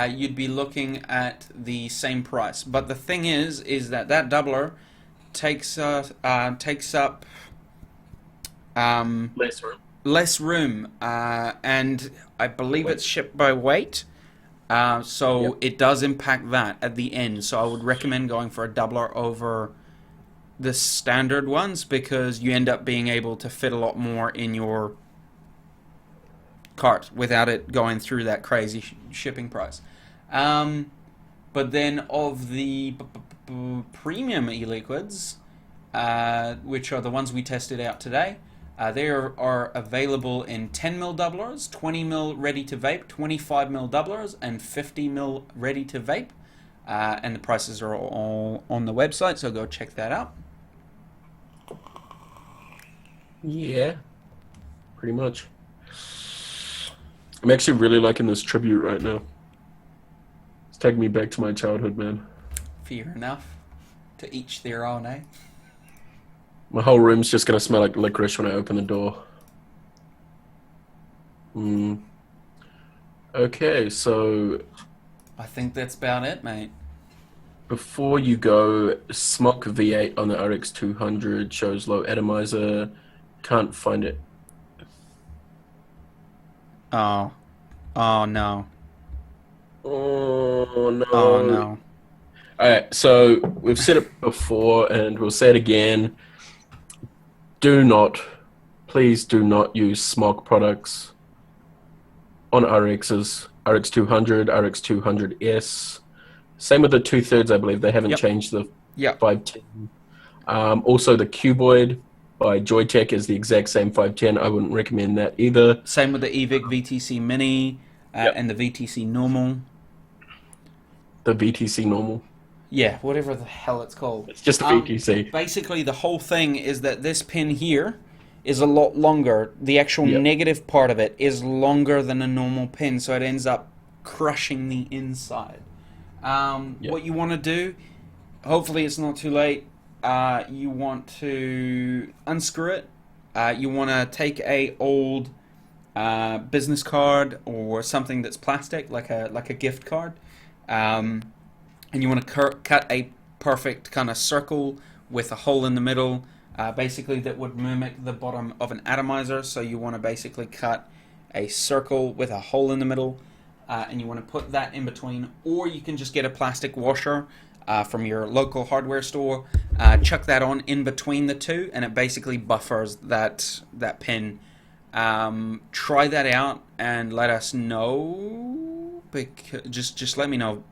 [SPEAKER 1] you'd be looking at the same price. But the thing is that doubler takes up
[SPEAKER 2] Less room.
[SPEAKER 1] less room, and I believe it's shipped by weight. So
[SPEAKER 2] Yep.
[SPEAKER 1] it does impact that at the end. So I would recommend going for a doubler over the standard ones, because you end up being able to fit a lot more in your cart without it going through that crazy shipping price. But then of the premium e-liquids, which are the ones we tested out today, they are available in 10 mil doublers, 20 mil ready to vape, 25 mil doublers, and 50 mil ready to vape. And the prices are all on the website, so go check that out.
[SPEAKER 2] Yeah. Pretty much. I'm actually really liking this tribute right now. It's taking me back to my childhood, man.
[SPEAKER 1] Fair enough. To each their own, eh?
[SPEAKER 2] My whole room's just gonna smell like licorice when I open the door. Okay, so
[SPEAKER 1] I think that's about it, mate.
[SPEAKER 2] before you go, Smok V8 on the RX 200 shows low atomizer. Can't find it.
[SPEAKER 1] Oh. Oh, no.
[SPEAKER 2] Oh no.
[SPEAKER 1] Oh, no.
[SPEAKER 2] Alright, so we've said it before and we'll say it again. Please do not use Smok products on RXs. RX 200, RX 200S. Same with the 2/3, I believe. They haven't
[SPEAKER 1] Yep.
[SPEAKER 2] changed the
[SPEAKER 1] Yep.
[SPEAKER 2] 510. Also, the Cuboid by Joytech is the exact same 510. I wouldn't recommend that either.
[SPEAKER 1] Same with the EVIC VTC Mini
[SPEAKER 2] Yep.
[SPEAKER 1] and the VTC Normal.
[SPEAKER 2] The VTC normal.
[SPEAKER 1] Yeah, whatever the hell it's called.
[SPEAKER 2] It's just a VTC.
[SPEAKER 1] Basically, the whole thing is that this pin here is a lot longer. The actual
[SPEAKER 2] Yep.
[SPEAKER 1] negative part of it is longer than a normal pin, so it ends up crushing the inside.
[SPEAKER 2] Yep.
[SPEAKER 1] What you want to do, hopefully it's not too late, you want to unscrew it. You want to take a old business card or something that's plastic, like a gift card, and you want to cut a perfect kind of circle with a hole in the middle, basically that would mimic the bottom of an atomizer. So you want to basically cut a circle with a hole in the middle, and you want to put that in between, or you can just get a plastic washer from your local hardware store, chuck that on in between the two, and it basically buffers that pin Try that out and let us know. Just let me know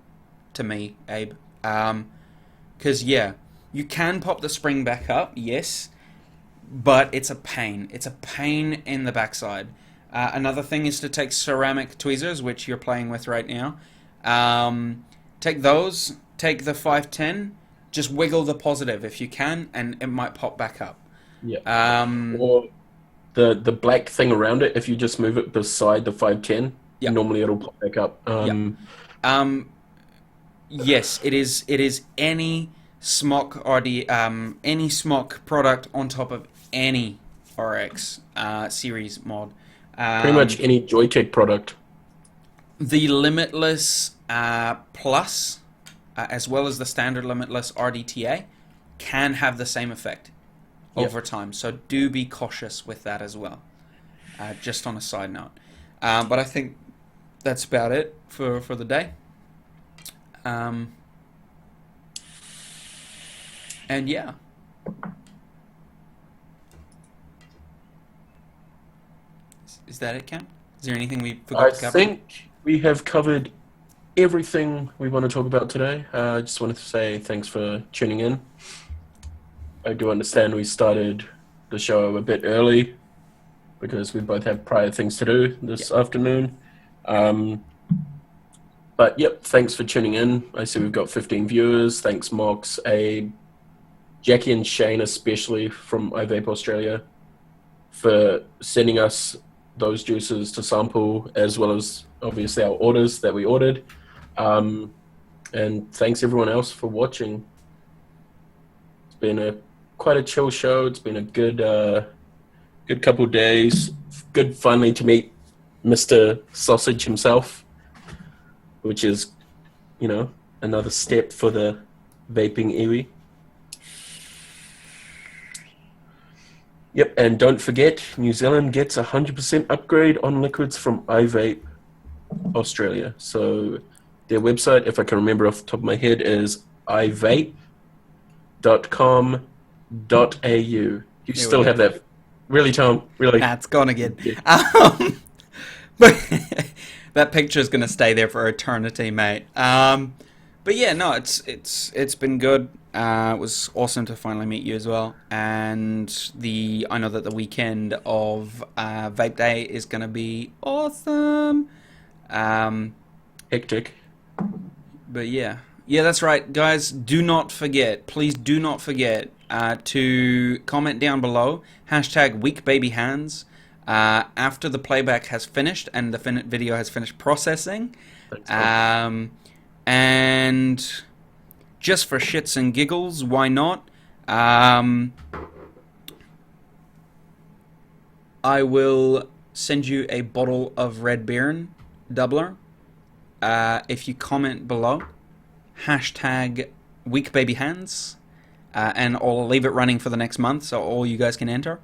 [SPEAKER 1] to me, Abe. Because yeah, you can pop the spring back up, yes, but it's a pain. It's a pain in the backside. Another thing is to take ceramic tweezers, which you're playing with right now. Take those. Take the 510. Just wiggle the positive if you can, and it might pop back up.
[SPEAKER 2] Yeah.
[SPEAKER 1] Um,
[SPEAKER 2] Or the black thing around it, if you just move it beside the 510,
[SPEAKER 1] yeah,
[SPEAKER 2] normally it'll pop back up.
[SPEAKER 1] yeah. Um, yes, it is. It is any SMOC RD, any SMOC product on top of any RX series mod.
[SPEAKER 2] Pretty much any Joytech product.
[SPEAKER 1] The Limitless Plus, as well as the standard Limitless RDTA, can have the same effect over time. So do be cautious with that as well. Just on a side note. But I think that's about it for the day. And yeah. Is that it, Cam? Is there anything we forgot
[SPEAKER 2] I
[SPEAKER 1] to cover?
[SPEAKER 2] think we have covered everything we want to talk about today. I just wanted to say thanks for tuning in. I do understand we started the show a bit early because we both have prior things to do this afternoon. But yep, thanks for tuning in. I see we've got 15 viewers. Thanks, Mox, Abe, Jackie and Shane, especially from iVape Australia, for sending us those juices to sample, as well as obviously our orders that we ordered. And thanks everyone else for watching. It's been quite a chill show. It's been a good couple days. Good finally to meet Mr. Sausage himself, which is, another step for the vaping iwi. Yep, and don't forget, New Zealand gets 100% upgrade on liquids from iVape Australia. So their website, if I can remember off the top of my head, is ivape.com.au. You still have that. Really, Tom? Really?
[SPEAKER 1] That's gone again.
[SPEAKER 2] Yeah.
[SPEAKER 1] But that picture is going to stay there for eternity, mate. But yeah, no, it's been good. It was awesome to finally meet you as well. And I know that the weekend of Vape Day is going to be awesome.
[SPEAKER 2] Hectic.
[SPEAKER 1] But yeah, that's right, guys. Do not forget, please do not forget to comment down below #WeakBabyHands after the playback has finished and the video has finished processing.
[SPEAKER 2] Thanks,
[SPEAKER 1] and just for shits and giggles, why not? I will send you a bottle of Red Baron doubler if you comment below #WeakBabyHands, and I'll leave it running for the next month so all you guys can enter,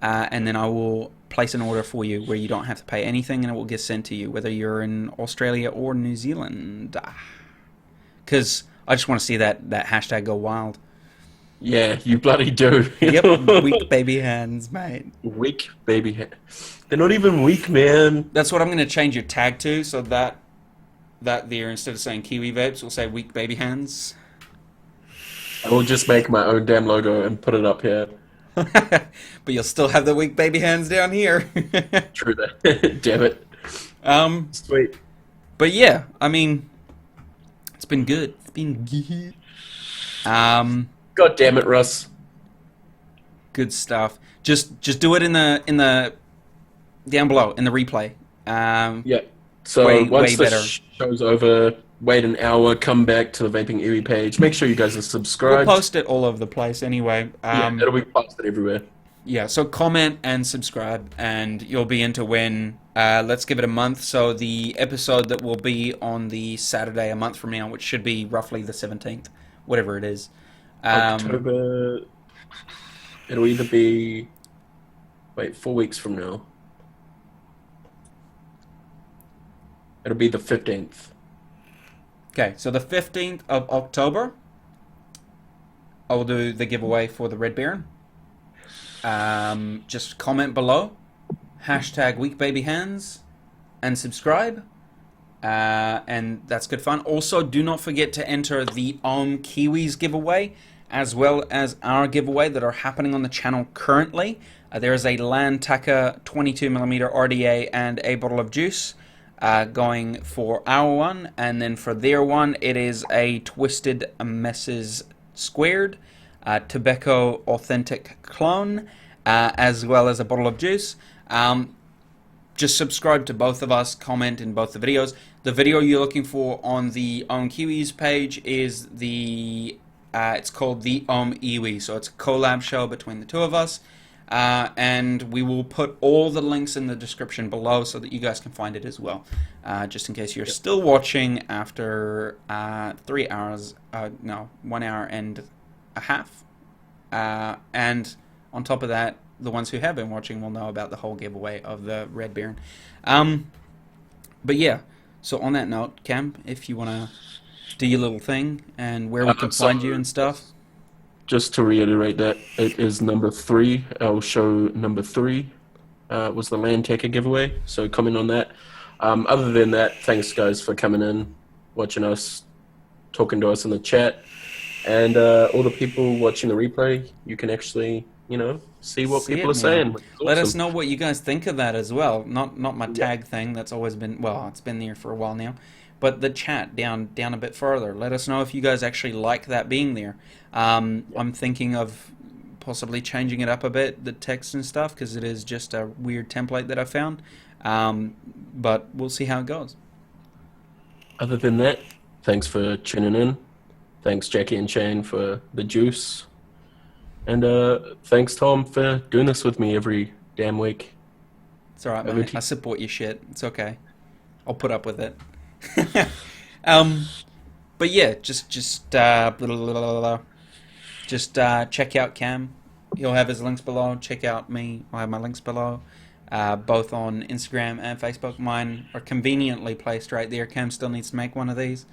[SPEAKER 1] and then I will place an order for you where you don't have to pay anything and it will get sent to you whether you're in Australia or New Zealand, because I just want to see that hashtag go wild.
[SPEAKER 2] Yeah, you bloody do.
[SPEAKER 1] Yep. Weak baby hands, mate.
[SPEAKER 2] Weak baby hands. They're not even weak, man.
[SPEAKER 1] That's what I'm going to change your tag to, so that there, instead of saying Kiwi Vapes, we'll say Weak Baby Hands.
[SPEAKER 2] I will just make my own damn logo and put it up here.
[SPEAKER 1] But you'll still have the Weak Baby Hands down here.
[SPEAKER 2] True that. Damn it. Sweet.
[SPEAKER 1] But yeah, I mean, it's been good. It's been good.
[SPEAKER 2] God damn it, Russ.
[SPEAKER 1] Good stuff. Just do it in the down below in the replay.
[SPEAKER 2] Yeah. So
[SPEAKER 1] way
[SPEAKER 2] once the
[SPEAKER 1] better.
[SPEAKER 2] show's over, wait an hour, come back to the Vaping Erie page. Make sure you guys are subscribed.
[SPEAKER 1] We'll post it all over the place anyway.
[SPEAKER 2] Yeah, it'll be posted everywhere.
[SPEAKER 1] Yeah, so comment and subscribe, and you'll be in to win. Let's give it a month. So the episode that will be on the Saturday a month from now, which should be roughly the 17th, whatever it is.
[SPEAKER 2] October. It'll either be 4 weeks from now. It'll be the 15th.
[SPEAKER 1] Okay, so the 15th of October, I will do the giveaway for the Red Baron. Just comment below hashtag weekbabyhands, and subscribe. And that's good fun. Also, do not forget to enter the Kiwis giveaway, as well as our giveaway that are happening on the channel currently. There is a LANTAKA 22mm RDA and a bottle of juice going for our one, and then for their one, it is a Twisted Messes Squared Tobacco Authentic Clone, as well as a bottle of juice. Just subscribe to both of us, comment in both the videos. The video you're looking for on the Kiwis page is the, it's called the Iwi, so it's a collab show between the two of us. And we will put all the links in the description below so that you guys can find it as well. Just in case you're still watching after 3 hours, no, 1 hour and a half. And on top of that, the ones who have been watching will know about the whole giveaway of the Red Baron. But yeah, so on that note, Cam, if you want to do your little thing and where we can find you and stuff.
[SPEAKER 2] Just to reiterate that, it is number 3. Our show number 3 was the LANTAKA giveaway, so comment on that. Other than that, thanks guys for coming in, watching us, talking to us in the chat, and all the people watching the replay, you can actually, you know, see what people are saying.
[SPEAKER 1] Let us know what you guys think of that as well. Not my tag thing, that's always been, well, it's been there for a while now. But the chat down a bit further. Let us know if you guys actually like that being there. I'm thinking of possibly changing it up a bit, the text and stuff, because it is just a weird template that I found. But we'll see how it goes.
[SPEAKER 2] Other than that, thanks for tuning in. Thanks Jackie and Shane for the juice. And thanks Tom for doing this with me every damn week.
[SPEAKER 1] It's alright, mate. I support your shit. It's okay. I'll put up with it. But yeah, just check out Cam. He'll have his links below. Check out me. I'll have my links below, both on Instagram and Facebook. Mine are conveniently placed right there. Cam still needs to make one of these.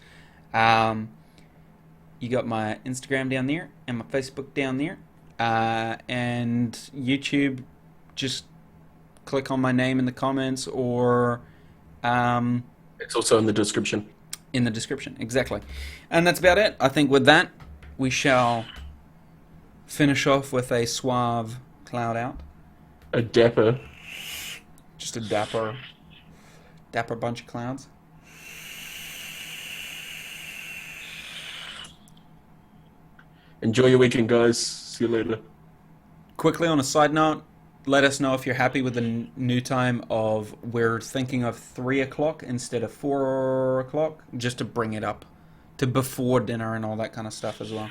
[SPEAKER 1] You got my Instagram down there and my Facebook down there, and YouTube. Just click on my name in the comments, or
[SPEAKER 2] it's also in the description.
[SPEAKER 1] In the description, exactly. And that's about it. I think with that, we shall finish off with a suave cloud out.
[SPEAKER 2] A dapper.
[SPEAKER 1] Just a dapper bunch of clouds.
[SPEAKER 2] Enjoy your weekend, guys. See you later.
[SPEAKER 1] Quickly on a side note, let us know if you're happy with the new time of, we're thinking of 3 o'clock instead of 4 o'clock, just to bring it up to before dinner and all that kind of stuff as well.